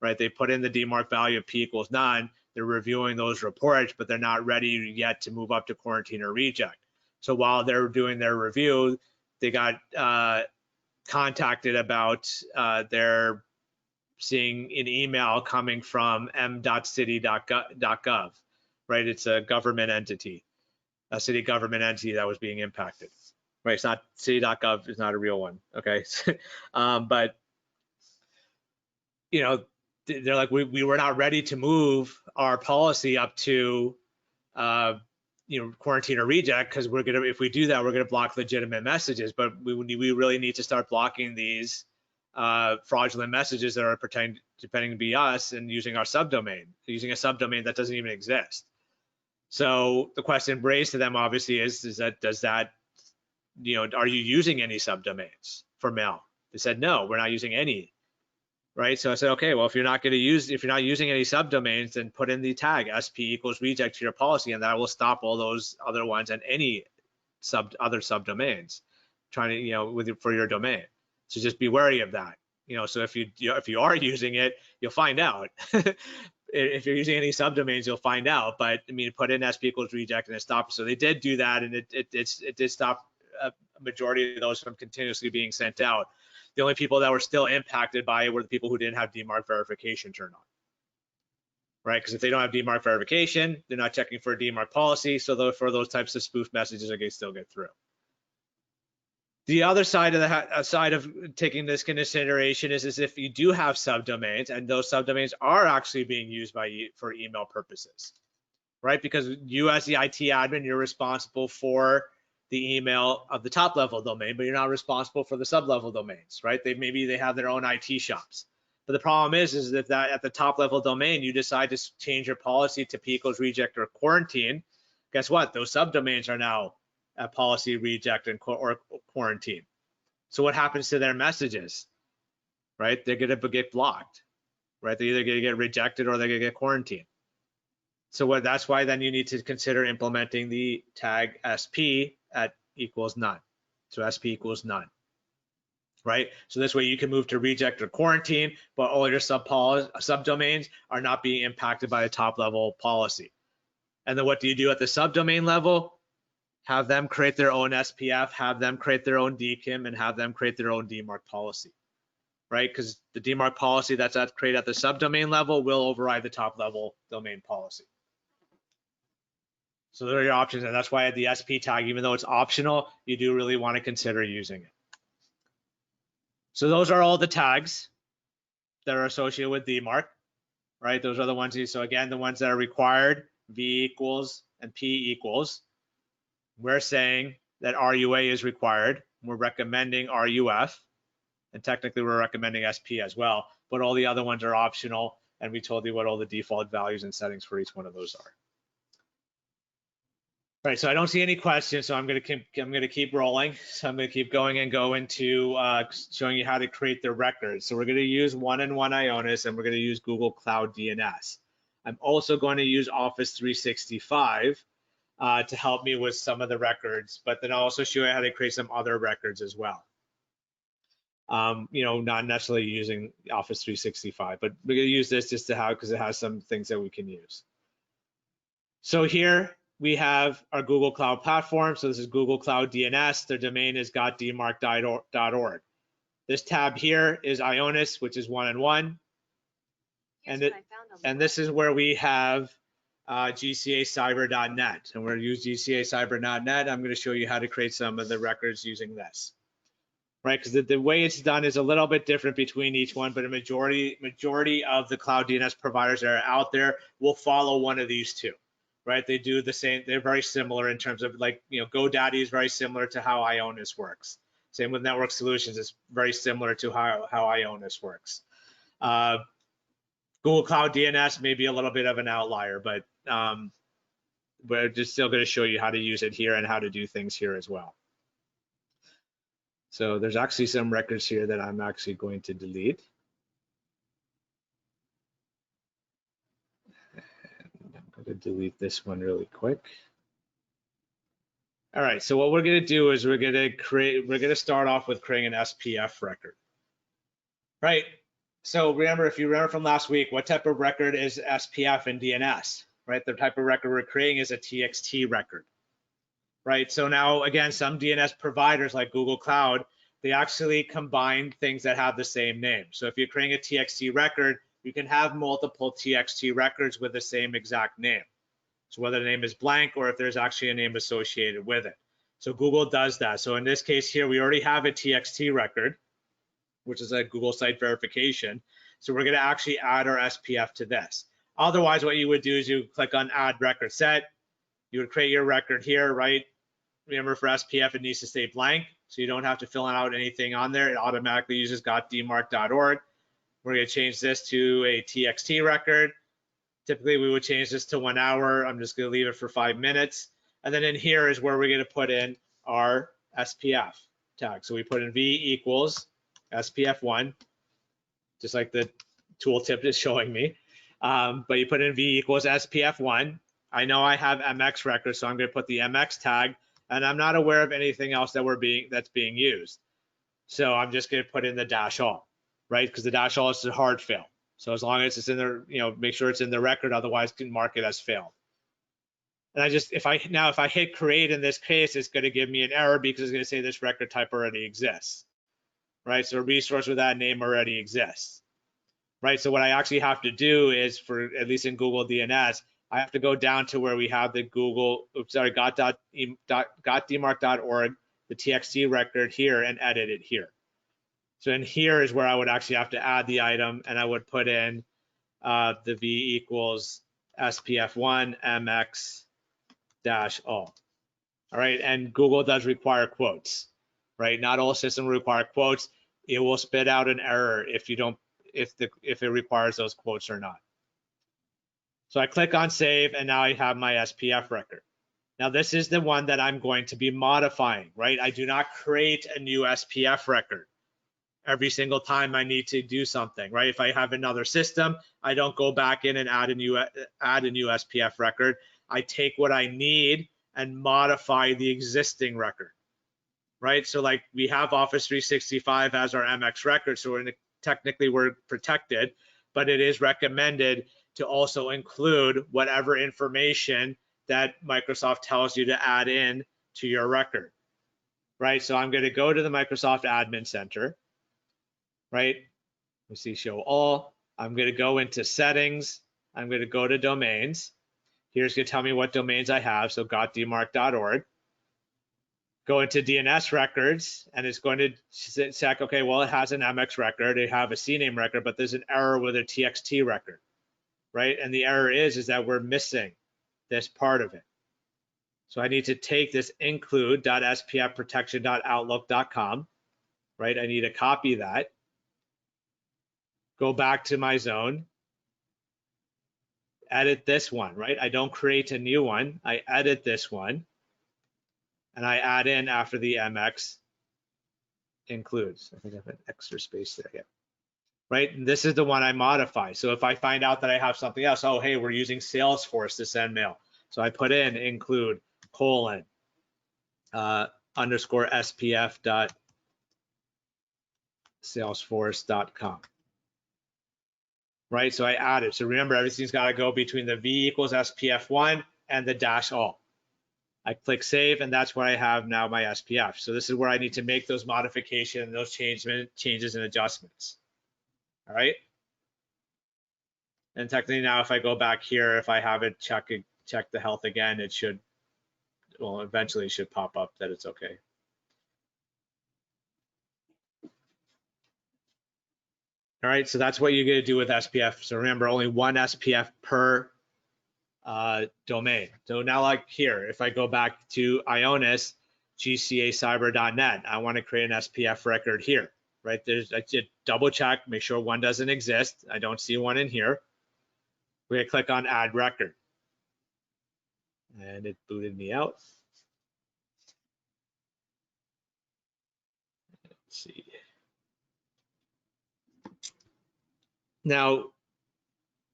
right? They put in the DMARC value of P equals none, they're reviewing those reports, but they're not ready yet to move up to quarantine or reject. So while they're doing their review, they got contacted about their seeing an email coming from m.city.gov, right? It's a government entity, a city government entity that was being impacted, right? It's not city.gov, is not a real one, okay? But, you know, they're like, we were not ready to move our policy up to, you know, quarantine or reject, because we're gonna, if we do that, we're gonna block legitimate messages. But we really need to start blocking these fraudulent messages that are pretending to be us and using our subdomain, using a subdomain that doesn't even exist. So the question raised to them obviously is that, does that, you know, are you using any subdomains for mail? They said no, we're not using any. Right, so I said, okay, well, if you're not using any subdomains, then put in the tag SP equals reject to your policy, and that will stop all those other ones and any other subdomains trying to, you know, for your domain. So just be wary of that. You know, so if you are using it, you'll find out. If you're using any subdomains, you'll find out. But I mean, put in SP equals reject and it stopped. So they did do that, and it did stop a majority of those from continuously being sent out. The only people that were still impacted by it were the people who didn't have DMARC verification turned on, right? Because if they don't have DMARC verification, they're not checking for a DMARC policy, so for those types of spoof messages, they can still get through. The other side of the side of taking this consideration is if you do have subdomains, and those subdomains are actually being used by you for email purposes, right? Because you as the IT admin, you're responsible for the email of the top level domain, but you're not responsible for the sub level domains, right? Maybe they have their own IT shops. But the problem is that at the top level domain, you decide to change your policy to P equals reject or quarantine. Guess what? Those subdomains are now at policy reject or quarantine. So what happens to their messages, right? They're going to get blocked, right? They're either going to get rejected or they're going to get quarantined. So that's why then you need to consider implementing the tag SP at equals none. So SP equals none, right? So this way you can move to reject or quarantine, but all your subdomains are not being impacted by the top level policy. And then what do you do at the subdomain level? Have them create their own SPF, have them create their own DKIM, and have them create their own DMARC policy, right? Because the DMARC policy that's created at the subdomain level will override the top level domain policy. So there are your options, and that's why at the SP tag, even though it's optional, you do really want to consider using it. So those are all the tags that are associated with DMARC, right? Those are the ones, so again, the ones that are required, V equals and P equals. We're saying that RUA is required. We're recommending RUF, and technically we're recommending SP as well, but all the other ones are optional, and we told you what all the default values and settings for each one of those are. All right, so I don't see any questions, so I'm going to keep rolling. So I'm going to keep going and go into showing you how to create the records. So we're going to use one-on-one Ionis, and we're going to use Google Cloud DNS. I'm also going to use Office 365 to help me with some of the records, but then I'll also show you how to create some other records as well. You know, not necessarily using Office 365, but we're going to use this just to have, because it has some things that we can use. So here we have our Google Cloud platform. So this is Google Cloud DNS. Their domain is got.dmarc.org. This tab here is Ionis, which is one-on-one. And this is where we have GCAcyber.net. And we're going to use GCAcyber.net. I'm going to show you how to create some of the records using this. Right, because the way it's done is a little bit different between each one, but a majority of the Cloud DNS providers that are out there will follow one of these two. Right, they do the same. They're very similar in terms of, like, you know, GoDaddy is very similar to how Ionis works. Same with Network Solutions, it's very similar to how Ionis works. Google Cloud DNS may be a little bit of an outlier, but we're just still going to show you how to use it here and how to do things here as well. So there's actually some records here that I'm actually going to delete. I'm going to delete this one really quick. All right, so what we're going to do is we're going to start off with creating an SPF record. Right. So remember, if you remember from last week, what type of record is SPF and DNS? Right. The type of record we're creating is a TXT record. Right. So now, again, some DNS providers like Google Cloud, they actually combine things that have the same name. So if you're creating a TXT record, you can have multiple TXT records with the same exact name. So whether the name is blank or if there's actually a name associated with it. So Google does that. So in this case here, we already have a TXT record, which is a Google site verification. So we're going to actually add our SPF to this. Otherwise, what you would do is you click on add record set. You would create your record here, right? Remember, for SPF, it needs to stay blank, so you don't have to fill out anything on there. It automatically uses .dmarc.org. We're going to change this to a TXT record. Typically, we would change this to 1 hour. I'm just going to leave it for 5 minutes. And then in here is where we're going to put in our SPF tag. So we put in V equals SPF1, just like the tooltip is showing me. But you put in V equals SPF1. I know I have MX record, so I'm going to put the MX tag, and I'm not aware of anything else that's being used. So I'm just going to put in the -all, right? Because the -all is a hard fail. So as long as it's in there, make sure it's in the record, otherwise can mark it as failed. And if I hit create in this case, it's going to give me an error because it's going to say this record type already exists, right? So a resource with that name already exists, right? So what I actually have to do is, for at least in Google DNS, I have to go down to where we have the got.dmarc.org, the TXT record here, and edit it here. So in here is where I would actually have to add the item, and I would put in the V equals SPF1 MX-all. All right, and Google does require quotes, right? Not all systems require quotes. It will spit out an error if it requires those quotes or not. So I click on save, and now I have my SPF record. Now this is the one that I'm going to be modifying, right? I do not create a new SPF record every single time I need to do something, right? If I have another system, I don't go back in and add a new SPF record. I take what I need and modify the existing record, right? So like we have Office 365 as our MX record, so technically we're protected, but it is recommended to also include whatever information that Microsoft tells you to add in to your record, right? So I'm going to go to the Microsoft Admin Center, right? We see show all. I'm going to go into settings. I'm going to go to domains. Here's going to tell me what domains I have. So got.dmarc.org. Go into DNS records, and it's going to check, okay, well, it has an MX record. It have a CNAME record, but there's an error with a TXT record, right? And the error is that we're missing this part of it. So I need to take this include.spfprotection.outlook.com, right? I need to copy that. Go back to my zone, edit this one, right? I don't create a new one. I edit this one, and I add in after the MX includes. I think I have an extra space there, yeah. Right, and this is the one I modify. So if I find out that I have something else, oh, hey, we're using Salesforce to send mail. So I put in include : underscore spf.salesforce.com. Right, so I added. So remember, everything's got to go between the V equals SPF1 and the -all. I click save, and that's where I have now my SPF. So this is where I need to make those modifications, those changes and adjustments. All right. And technically now, if I go back here, if I have it check the health again, it should, well, eventually it should pop up that it's okay. All right, so that's what you're going to do with SPF. So remember, only one SPF per domain. So now, like here, if I go back to Ionis, GCA-cyber.net, I want to create an SPF record here, right? I did double check, make sure one doesn't exist. I don't see one in here. We're going to click on add record. And it booted me out. Let's see. Now,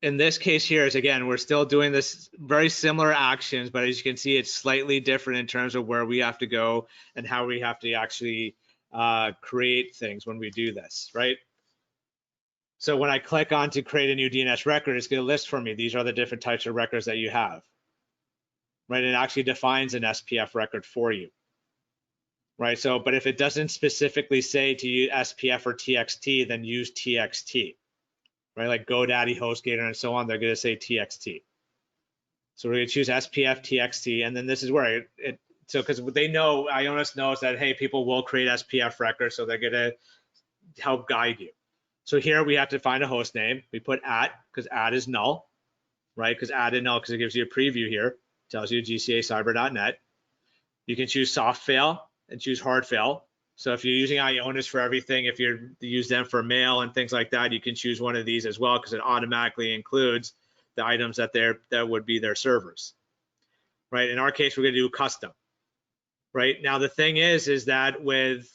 in this case here is, again, we're still doing this very similar actions, but as you can see, it's slightly different in terms of where we have to go and how we have to actually create things when we do this, right? So when I click on to create a new DNS record, it's going to list for me, these are the different types of records that you have, right? It actually defines an SPF record for you, right? So, but if it doesn't specifically say to use SPF or TXT, then use TXT, right? Like GoDaddy, HostGator, and so on, they're going to say TXT. So we're going to choose SPF TXT, and then this is where so because they know, Ionis knows that, hey, people will create SPF records, so they're going to help guide you. So here we have to find a host name. We put because is null, right? Because is null because it gives you a preview here, tells you GCA-cyber.net. You can choose soft fail and choose hard fail. So if you're using Ionis for everything, if you use them for mail and things like that, you can choose one of these as well because it automatically includes the items that would be their servers, right? In our case, we're going to do custom, right? Now the thing is that with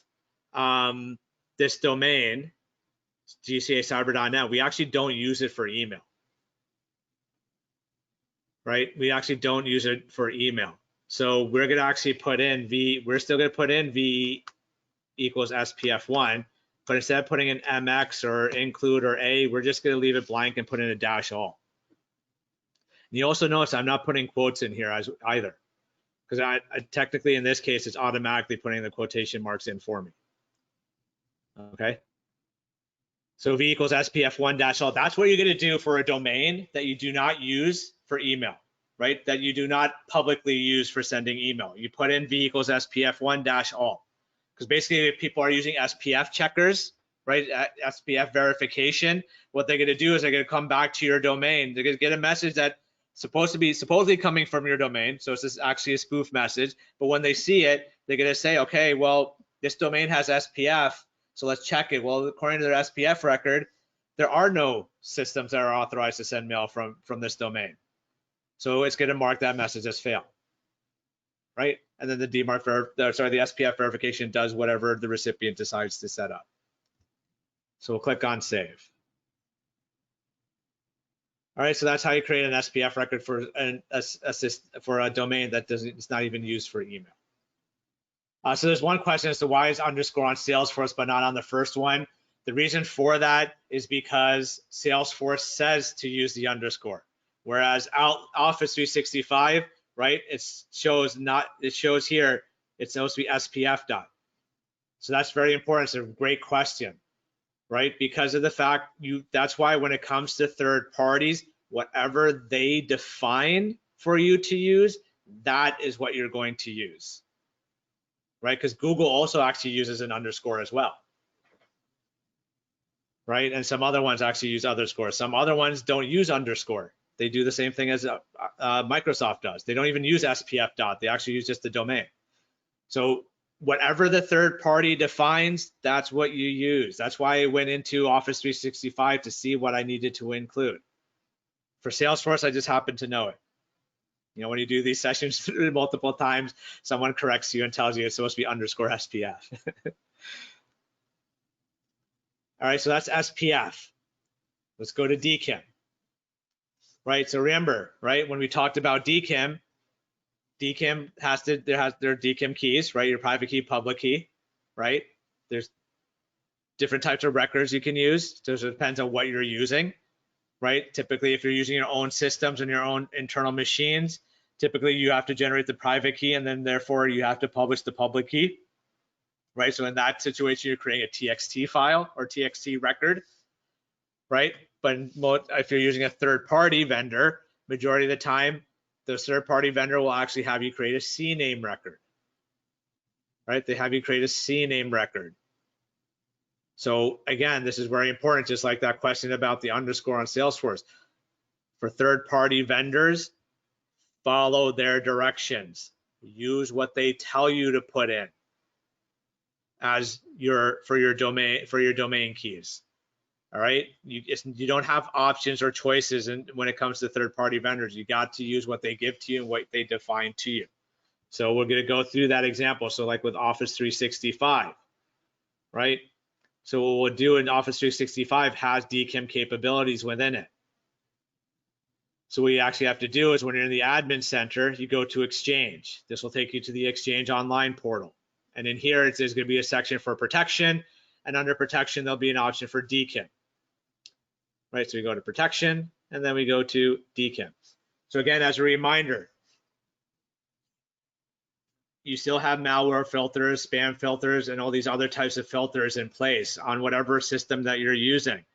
this domain, GCA-cyber.net, we actually don't use it for email, right? We actually don't use it for email. So we're going to actually put in we're still going to put in V equals SPF1, but instead of putting in MX or include or A, we're just going to leave it blank and put in a dash all. And you also notice I'm not putting quotes in here either, because I technically in this case, it's automatically putting the quotation marks in for me. Okay. So V equals SPF1 dash all. That's what you're going to do for a domain that you do not use for email, right? That you do not publicly use for sending email. You put in V equals SPF1 dash all. Because basically, if people are using SPF checkers, right, SPF verification, what they're going to do is they're going to come back to your domain. They're going to get a message that's supposedly coming from your domain. So it's actually a spoof message. But when they see it, they're going to say, okay, well, this domain has SPF. So let's check it. Well, according to their SPF record, there are no systems that are authorized to send mail from this domain. So it's going to mark that message as fail, right? And then the the SPF verification does whatever the recipient decides to set up. So we'll click on save. All right, so that's how you create an SPF record for a domain that it's not even used for email. So there's one question as to why is underscore on Salesforce but not on the first one. The reason for that is because Salesforce says to use the underscore, whereas Office 365, right, it shows here it's supposed to be SPF dot. So that's very important. It's a great question, right? Because of the fact that's why when it comes to third parties, whatever they define for you to use, that is what you're going to use. Right? Because Google also actually uses an underscore as well, right? And some other ones actually use underscore. Some other ones don't use underscore. They do the same thing as Microsoft does. They don't even use SPF dot. They actually use just the domain. So whatever the third party defines, that's what you use. That's why I went into Office 365 to see what I needed to include. For Salesforce, I just happened to know it. You know, when you do these sessions multiple times, someone corrects you and tells you it's supposed to be underscore SPF. All right, so that's SPF. Let's go to DKIM. Right, so remember, right, when we talked about DKIM has their DKIM keys, right? Your private key, public key, right? There's different types of records you can use. So it depends on what you're using. Right? Typically, if you're using your own systems and your own internal machines, typically you have to generate the private key and then therefore you have to publish the public key, right? So in that situation, you're creating a TXT file or TXT record, right? But if you're using a third-party vendor, majority of the time, the third-party vendor will actually have you create a CNAME record, right? They have you create a CNAME record. So again, this is very important, just like that question about the underscore on Salesforce. For third-party vendors, follow their directions. Use what they tell you to put in as for your domain keys. All right, you don't have options or choices when it comes to third-party vendors. You got to use what they give to you and what they define to you. So we're going to go through that example. So like with Office 365, right? So what we'll do in Office 365 has DKIM capabilities within it. So what you actually have to do is when you're in the admin center, you go to Exchange. This will take you to the Exchange online portal. And in here, there's going to be a section for protection. And under protection, there'll be an option for DKIM. Right, so we go to protection, and then we go to DKIM. So again, as a reminder, you still have malware filters, spam filters, and all these other types of filters in place on whatever system that you're using.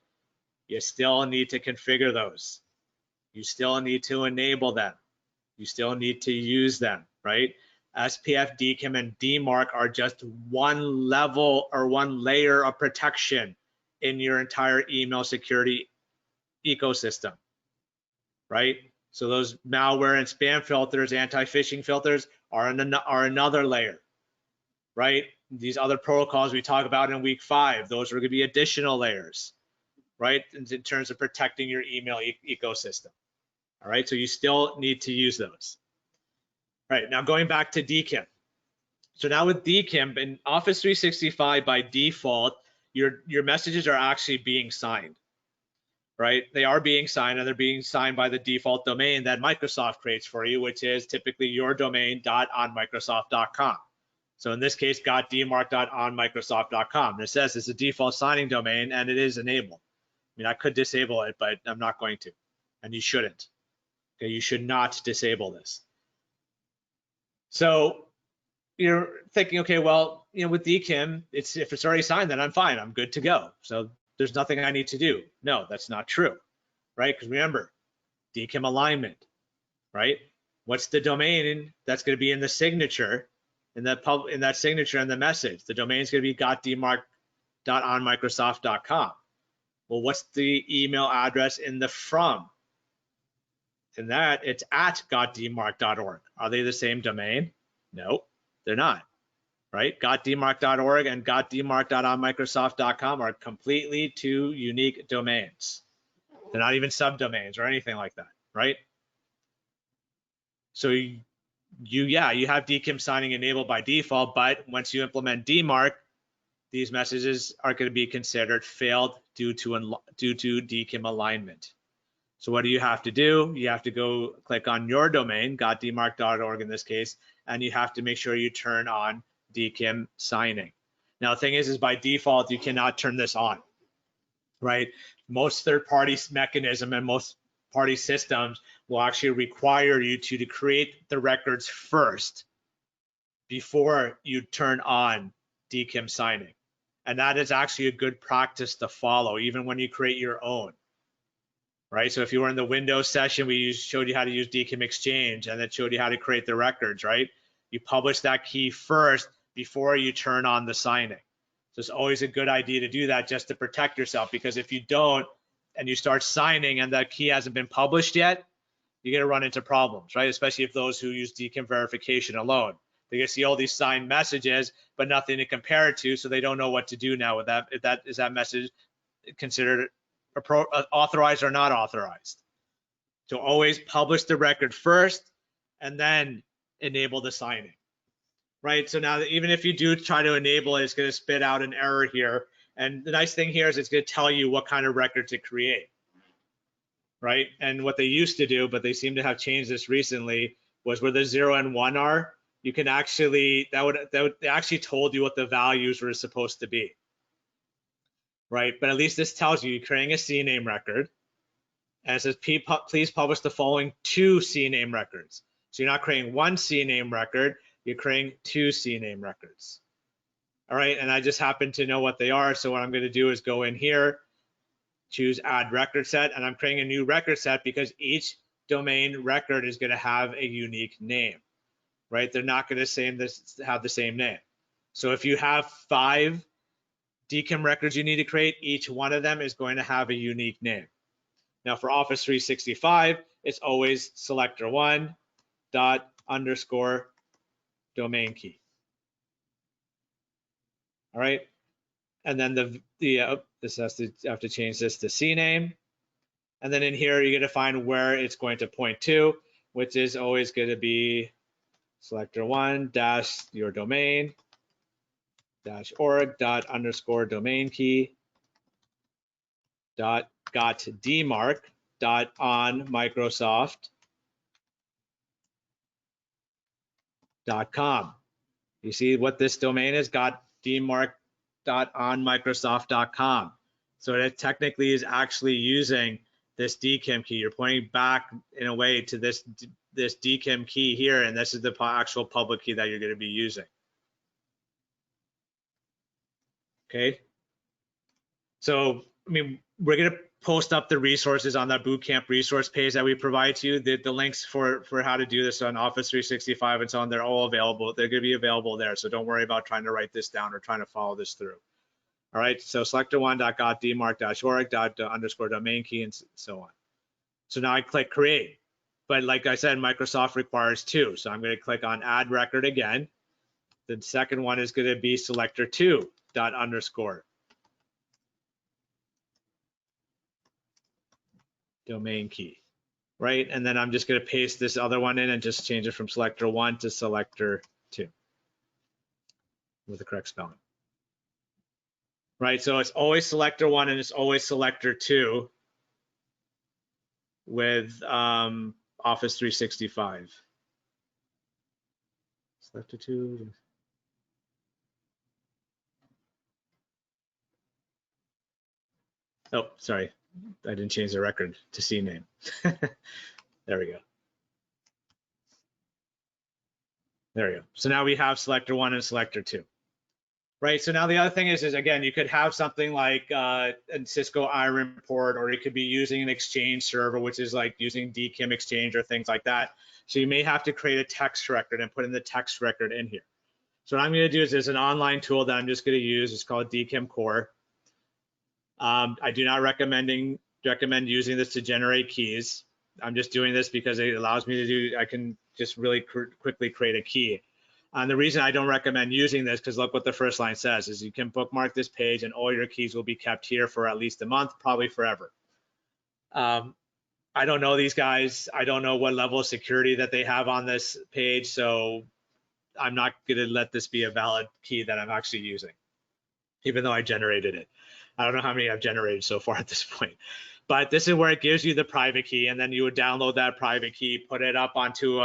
You still need to configure those. You still need to enable them. You still need to use them, right? SPF, DKIM, and DMARC are just one level or one layer of protection in your entire email security ecosystem, right? So those malware and spam filters, anti-phishing filters are another layer, right? These other protocols we talk about in week 5, those are going to be additional layers, right? In terms of protecting your email ecosystem. All right, so you still need to use those. All right, now going back to DKIM. So now with DKIM in Office 365 by default, your messages are actually being signed, right? They are being signed, and they're being signed by the default domain that Microsoft creates for you, which is typically your domain.onmicrosoft.com. So in this case, .dmarc.onmicrosoft.com. It says it's a default signing domain, and it is enabled. I mean, I could disable it, but I'm not going to, and you shouldn't. Okay, you should not disable this. So you're thinking, okay, well, with DKIM, if it's already signed, then I'm fine. I'm good to go. So there's nothing I need to do. No, that's not true, right? Because remember, DKIM alignment, right? What's the domain that's going to be in the signature, in that signature and the message? The domain is going to be .dmarc.onmicrosoft.com. Well, what's the email address in the from? In that, it's at .dmarc.org. Are they the same domain? No, they're not, right? .dmarc.org and .dmarc.onmicrosoft.com are completely two unique domains. They're not even subdomains or anything like that, right? So you have DKIM signing enabled by default, but once you implement DMARC, these messages are going to be considered failed due to DKIM alignment. So what do you have to do? You have to go click on your domain, .dmarc.org in this case, and you have to make sure you turn on DKIM signing. Now, the thing is by default, you cannot turn this on, right? Most third-party mechanism and most party systems will actually require you to create the records first before you turn on DKIM signing. And that is actually a good practice to follow, even when you create your own. Right, so if you were in the Windows session, we showed you how to use DKIM Exchange, and then showed you how to create the records, right? You publish that key first before you turn on the signing. So it's always a good idea to do that just to protect yourself, because if you don't and you start signing and that key hasn't been published yet, you're going to run into problems, right? Especially if those who use DKIM verification alone. They're going to see all these signed messages, but nothing to compare it to, so they don't know what to do now with that. Is that message considered authorized or not authorized? So always publish the record first and then enable the signing, right? So now even if you do try to enable it, it's going to spit out an error here. And the nice thing here is it's going to tell you what kind of record to create, right? And what they used to do, but they seem to have changed this recently, was where the 0 and 1 are, you can actually, they actually told you what the values were supposed to be. Right, but at least this tells you you're creating a CNAME record, and it says please publish the following 2 CNAME records. So you're not creating 1 CNAME record, you're creating 2 CNAME records. All right, and I just happen to know what they are, so what I'm going to do is go in here, choose add record set, and I'm creating a new record set because each domain record is going to have a unique name. Right, they're not going to have the same name. So if you have 5 DKIM records you need to create, each one of them is going to have a unique name. Now for Office 365, it's always selector1 _ domain key. All right, and then this have to change this to CNAME, and then in here you're going to find where it's going to point to, which is always going to be selector1 - your domain -org _ domain key got DMARC, DMARC.onmicrosoft.com. You see what this domain is? Got DMARC.onmicrosoft.com. So it technically is actually using this DKIM key. You're pointing back in a way to this DKIM key here, and this is the actual public key that you're going to be using. Okay. So, I mean, we're going to post up the resources on that Bootcamp resource page that we provide to you. The links for how to do this on Office 365 and so on, they're all available. They're going to be available there. So don't worry about trying to write this down or trying to follow this through. All right. So selector1.dmarc.org._domain key and so on. So now I click create. But like I said, Microsoft requires two. So I'm going to click on add record again. The second one is going to be selector2._ domain key, right? And then I'm just going to paste this other one in and just change it from selector1 to selector2 with the correct spelling, right? So it's always selector1 and it's always selector2 with Office 365. Selector2. Oh, sorry. I didn't change the record to CNAME. There we go. There we go. So now we have selector1 and selector2. Right. So now the other thing is again, you could have something like a Cisco IRIN port, or you could be using an Exchange server, which is like using DKIM Exchange or things like that. So you may have to create a text record and put in the text record in here. So what I'm going to do is there's an online tool that I'm just going to use. It's called DKIM Core. I do not recommend using this to generate keys. I'm just doing this because it allows me to do, I can just really quickly create a key. And the reason I don't recommend using this, because look what the first line says, is you can bookmark this page and all your keys will be kept here for at least a month, probably forever. I don't know these guys. I don't know what level of security that they have on this page. So I'm not going to let this be a valid key that I'm actually using, even though I generated it. I don't know how many I've generated so far at this point, but this is where it gives you the private key, and then you would download that private key, put it up onto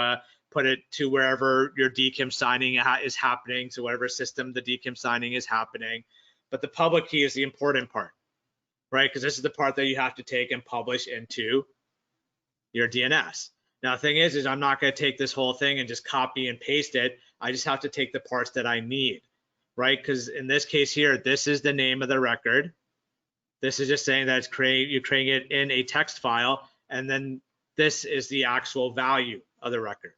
put it to wherever your DKIM signing is happening, to whatever system the DKIM signing is happening. But the public key is the important part, right? Because this is the part that you have to take and publish into your DNS. Now, the thing is I'm not going to take this whole thing and just copy and paste it. I just have to take the parts that I need, right? Because in this case here, this is the name of the record. This is just saying that it's you're creating it in a text file, and then this is the actual value of the record.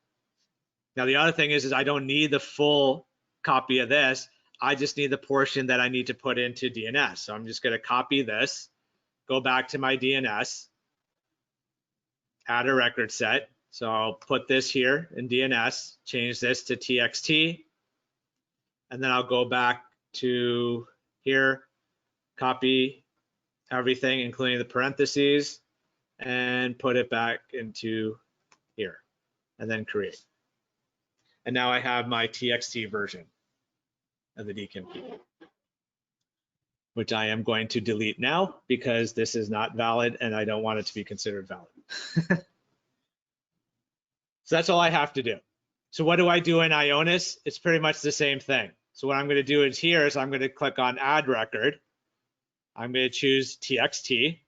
Now, the other thing is I don't need the full copy of this. I just need the portion that I need to put into DNS. So I'm just going to copy this, go back to my DNS, add a record set. So I'll put this here in DNS, change this to TXT, and then I'll go back to here, copy everything, including the parentheses, and put it back into here, and then create. And now I have my TXT version of the DKIM key, which I am going to delete now because this is not valid and I don't want it to be considered valid. So that's all I have to do. So what do I do in Ionis? It's pretty much the same thing. So what I'm going to do is here is I'm going to click on add record. I'm going to choose TXT,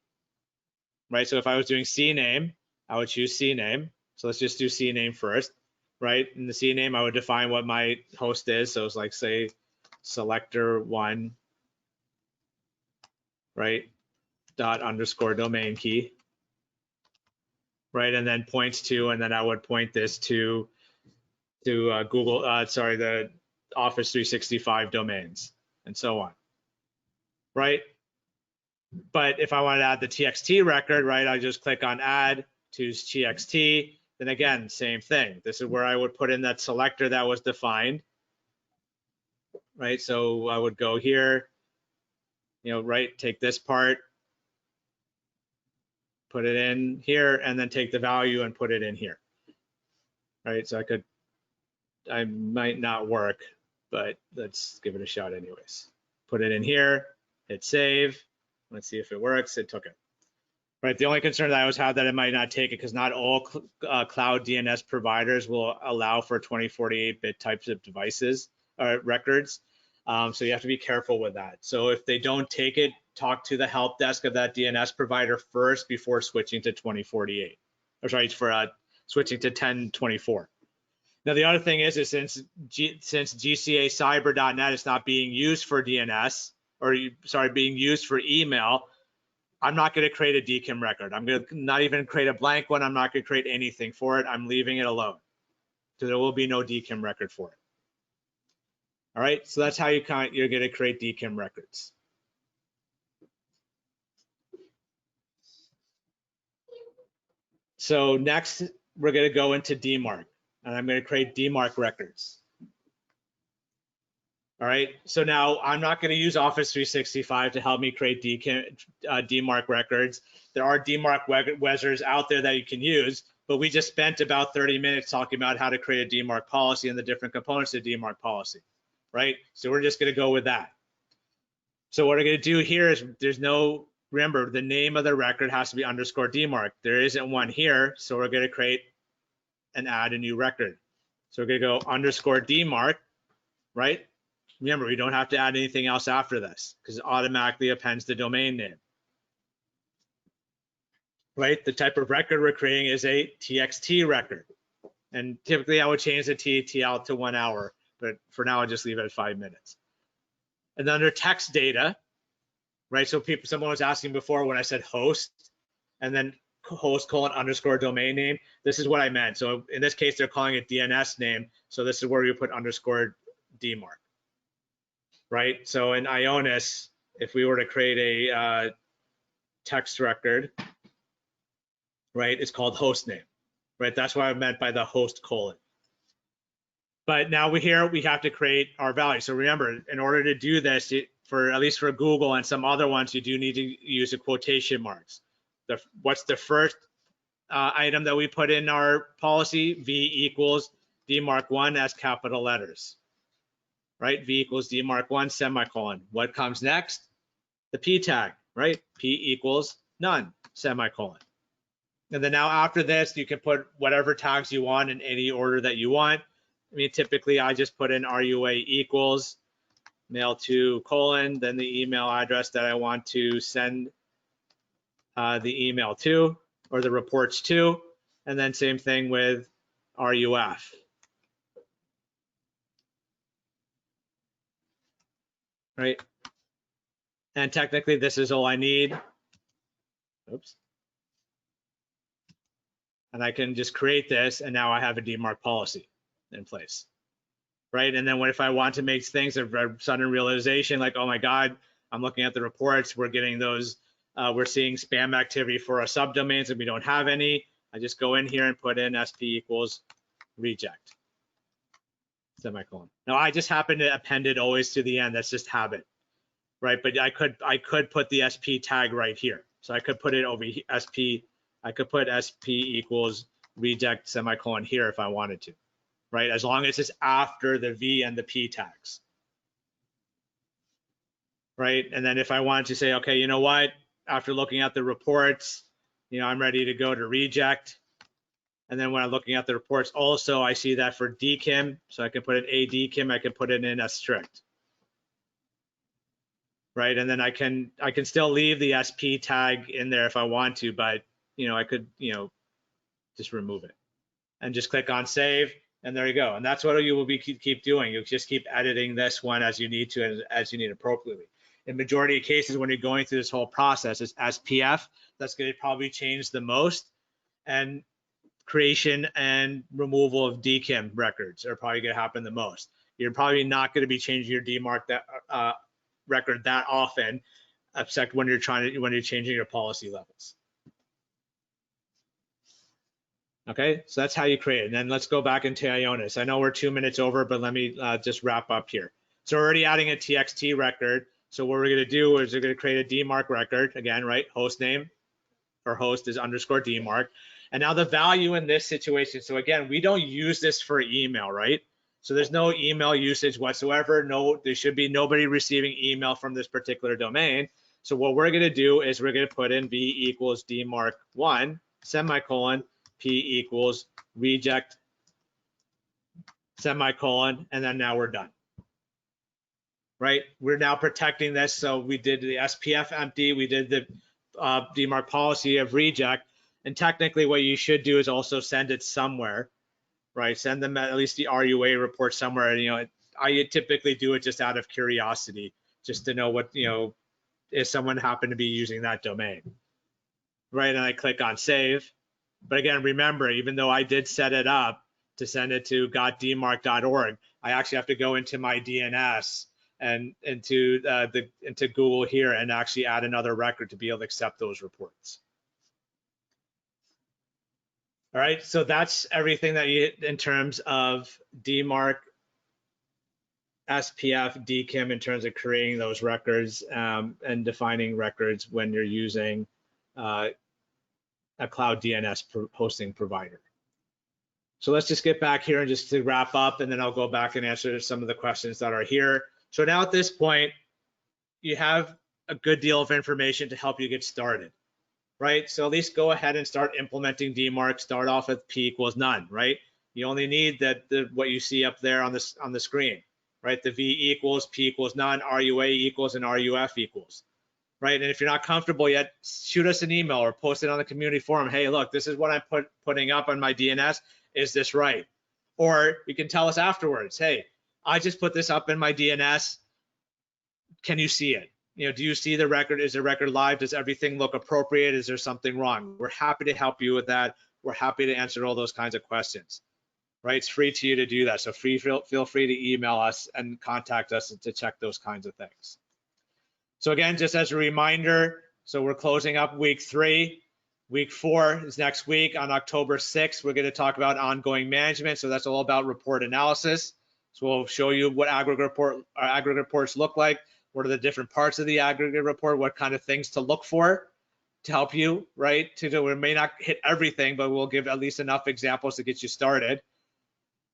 right? So if I was doing CNAME, I would choose CNAME. So let's just do CNAME first, right? In the CNAME, I would define what my host is. So it's like, say, selector1, right? ._ domain key, right? And then points to, and then I would point this to Google, the Office 365 domains and so on, right? But if I want to add the TXT record, right, I just click on add, choose TXT. Then again, same thing. This is where I would put in that selector that was defined, right? So I would go here, right, take this part, put it in here, and then take the value and put it in here, right? So I might not work, but let's give it a shot anyways. Put it in here, hit save. Let's see if it works. It took it. Right. The only concern that I always have that it might not take it because not all Cloud DNS providers will allow for 2048-bit types of devices or records. So you have to be careful with that. So if they don't take it, talk to the help desk of that DNS provider first before switching to 2048. Or sorry, for switching to 1024. Now the other thing is since GCA cyber.net is not being used for DNS, or sorry, being used for email, I'm not going to create a DKIM record. I'm going to not even create a blank one. I'm not going to create anything for it. I'm leaving it alone. So there will be no DKIM record for it. All right, so that's how you're going to create DKIM records. So next, we're going to go into DMARC, and I'm going to create DMARC records. All right, so now I'm not going to use Office 365 to help me create DMARC records. There are DMARC wizards out there that you can use, but we just spent about 30 minutes talking about how to create a DMARC policy and the different components of DMARC policy, right? So we're just going to go with that. So what we're going to do here is remember, the name of the record has to be _DMARC. There isn't one here, so we're going to create and add a new record. So we're going to go _DMARC, right? Remember, we don't have to add anything else after this because it automatically appends the domain name. Right? The type of record we're creating is a TXT record. And typically I would change the TTL to 1 hour, but for now I'll just leave it at 5 minutes. And then under text data, right? So someone was asking before when I said host and then host : _domain name. This is what I meant. So in this case, they're calling it DNS name. So this is where you put _DMARC. Right? So in Ionis, if we were to create a text record, right, it's called host name, right? That's what I meant by the host : But now we have to create our value. So remember, in order to do this, at least for Google and some other ones, you do need to use the quotation marks. What's the first item that we put in our policy? V equals DMARC1 as capital letters. Right? V equals DMARC1 semicolon. What comes next? The P tag, right? P equals none semicolon. And then now after this, you can put whatever tags you want in any order that you want. I mean, typically I just put in RUA equals mail to : then the email address that I want to send the email to or the reports to, and then same thing with RUF. Right? And technically this is all I need. Oops. And I can just create this and now I have a DMARC policy in place. Right? And then if I want to make things a sudden realization like, oh my God, I'm looking at the reports, we're getting those, we're seeing spam activity for our subdomains and we don't have any. I just go in here and put in SP equals reject. Semicolon. Now I just happen to append it always to the end. That's just habit, right? But I could put the SP tag right here. So I could put it over SP. I could put SP equals reject semicolon here if I wanted to, right? As long as it's after the V and the P tags, right? And then if I wanted to say, okay, you know what? After looking at the reports, I'm ready to go to reject. And then when I'm looking at the reports, also I see that for DKIM, so I can put in a DKIM, I can put it in as strict, right? And then I can still leave the SP tag in there if I want to, but I could just remove it and just click on save, and there you go. And that's what you will keep doing. You'll just keep editing this one as you need to, as you need appropriately. In majority of cases, when you're going through this whole process, it's SPF that's going to probably change the most, and creation and removal of DKIM records are probably going to happen the most. You're probably not going to be changing your DMARC record that often, except when you're changing your policy levels. Okay, so that's how you create it. And then let's go back into Ionis. I know we're 2 minutes over, but let me just wrap up here. So we're already adding a TXT record. So what we're going to do is we're going to create a DMARC record again, right? Host name or host is _DMARC. And now the value in this situation, so again, we don't use this for email, right? So there's no email usage whatsoever. No, there should be nobody receiving email from this particular domain. So what we're going to do is we're going to put in v equals DMARC1 semicolon p equals reject semicolon, and then now we're done. Right? We're now protecting this. So we did the SPF empty, we did the DMARC policy of reject, and technically what you should do is also send it somewhere, right? Send them at least the RUA report somewhere. And, you know, I typically do it just out of curiosity, just to know what, you know, if someone happened to be using that domain, right? And I click on save. But again, remember, even though I did set it up to send it to got.dmarc.org, I actually have to go into my DNS and into Google here and actually add another record to be able to accept those reports. All right, so that's everything that you, in terms of DMARC, SPF, DKIM, in terms of creating those records and defining records when you're using a Cloud DNS hosting provider. So let's just get back here and just to wrap up, and then I'll go back and answer some of the questions that are here. So now at this point, you have a good deal of information to help you get started, right? So at least go ahead and start implementing DMARC. Start off with p equals none, right? You only need what you see up there on the screen, right? The v equals, p equals none, RUA equals, and RUF equals, right? And if you're not comfortable yet, shoot us an email or post it on the community forum. Hey, look, this is what I'm putting up on my DNS. Is this right? Or you can tell us afterwards, hey, I just put this up in my DNS. Can you see it? You know, do you see the record? Is the record live? Does everything look appropriate? Is there something wrong? We're happy to help you with that. We're happy to answer all those kinds of questions, right? It's free to you to do that. So feel free to email us and contact us to check those kinds of things. So again, just as a reminder, so we're closing up week 3. Week 4 is next week on October 6th. We're going to talk about ongoing management. So that's all about report analysis. So we'll show you what aggregate reports look like. What are the different parts of the aggregate report? What kind of things to look for to help you, right? We may not hit everything, but we'll give at least enough examples to get you started.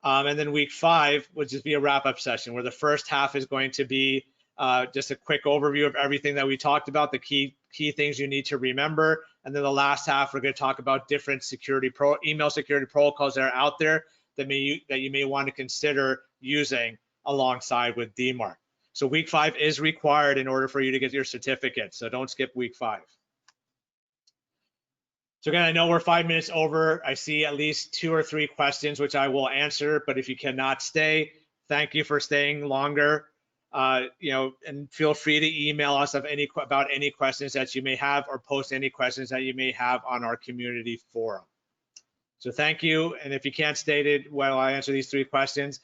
And then week 5 would just be a wrap-up session where the first half is going to be just a quick overview of everything that we talked about, the key things you need to remember. And then the last half, we're going to talk about different email security protocols that are out there that you may want to consider using alongside with DMARC. So week 5 is required in order for you to get your certificate. So don't skip week 5. So again, I know we're 5 minutes over. I see at least 2 or 3 questions, which I will answer. But if you cannot stay, thank you for staying longer. You know, and feel free to email us about any questions that you may have, or post any questions that you may have on our community forum. So thank you. And if you can't stay while I answer these 3 questions,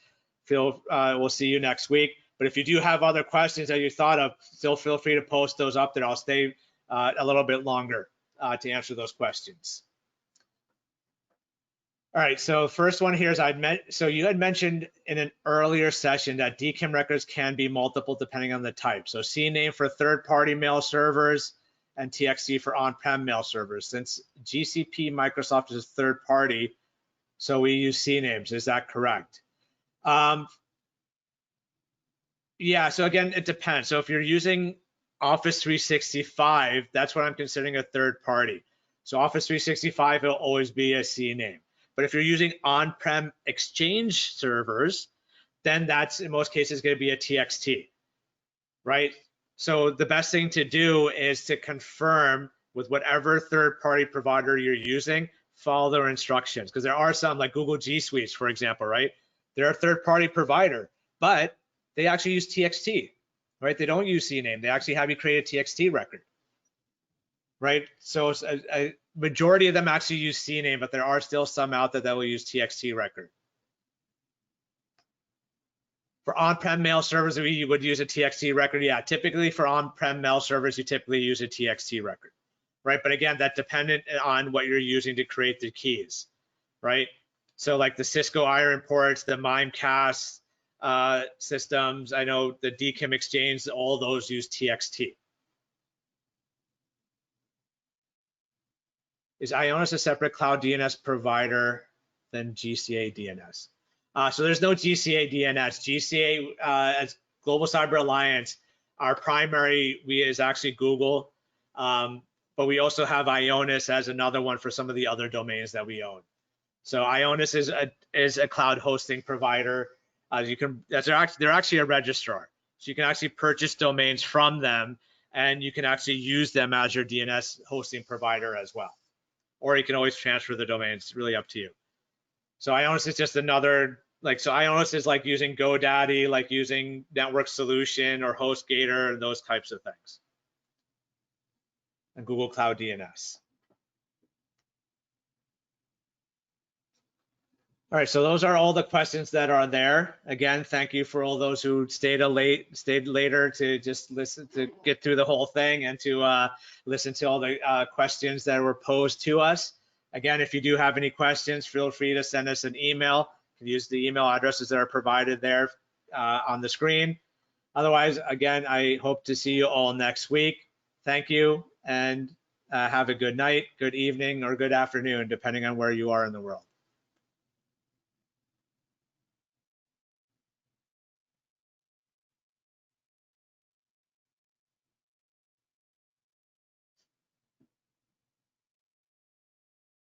we'll see you next week. But if you do have other questions that you thought of, still feel free to post those up there. I'll stay a little bit longer to answer those questions. All right, so first one here is so you had mentioned in an earlier session that DKIM records can be multiple depending on the type. So CNAME for third-party mail servers and TXT for on-prem mail servers. Since GCP Microsoft is a third party, so we use CNAMEs. Is that correct? Yeah, so again, it depends. So if you're using Office 365, that's what I'm considering a third party. So Office 365, it'll always be a CNAME. But if you're using on-prem Exchange servers, then that's in most cases going to be a TXT, right? So the best thing to do is to confirm with whatever third-party provider you're using, follow their instructions. Because there are some, like Google G Suites, for example, right? They're a third-party provider, but they actually use TXT, right? They don't use CNAME. They actually have you create a TXT record, right? So a majority of them actually use CNAME, but there are still some out there that will use TXT record. For on-prem mail servers, you would use a TXT record. Yeah, typically for on-prem mail servers, you typically use a TXT record, right? But again, that's dependent on what you're using to create the keys, right? So like the Cisco Iron ports, the Mimecast systems, I know the DKIM Exchange, all those use TXT. Is Ionis a separate Cloud DNS provider than GCA DNS? So there's no GCA DNS. GCA, as Global Cyber Alliance, our primary is actually Google, but we also have Ionis as another one for some of the other domains that we own. So Ionis is a cloud hosting provider. They're actually a registrar. So you can actually purchase domains from them, and you can actually use them as your DNS hosting provider as well. Or you can always transfer the domains. It's really up to you. So Ionis is just another, so Ionis is like using GoDaddy, like using Network Solution or HostGator and those types of things. And Google Cloud DNS. All right, so those are all the questions that are there. Again, thank you for all those who stayed later to just listen, to get through the whole thing and to listen to all the questions that were posed to us. Again, if you do have any questions, feel free to send us an email. You can use the email addresses that are provided there on the screen. Otherwise, again, I hope to see you all next week. Thank you, and have a good night, good evening, or good afternoon, depending on where you are in the world.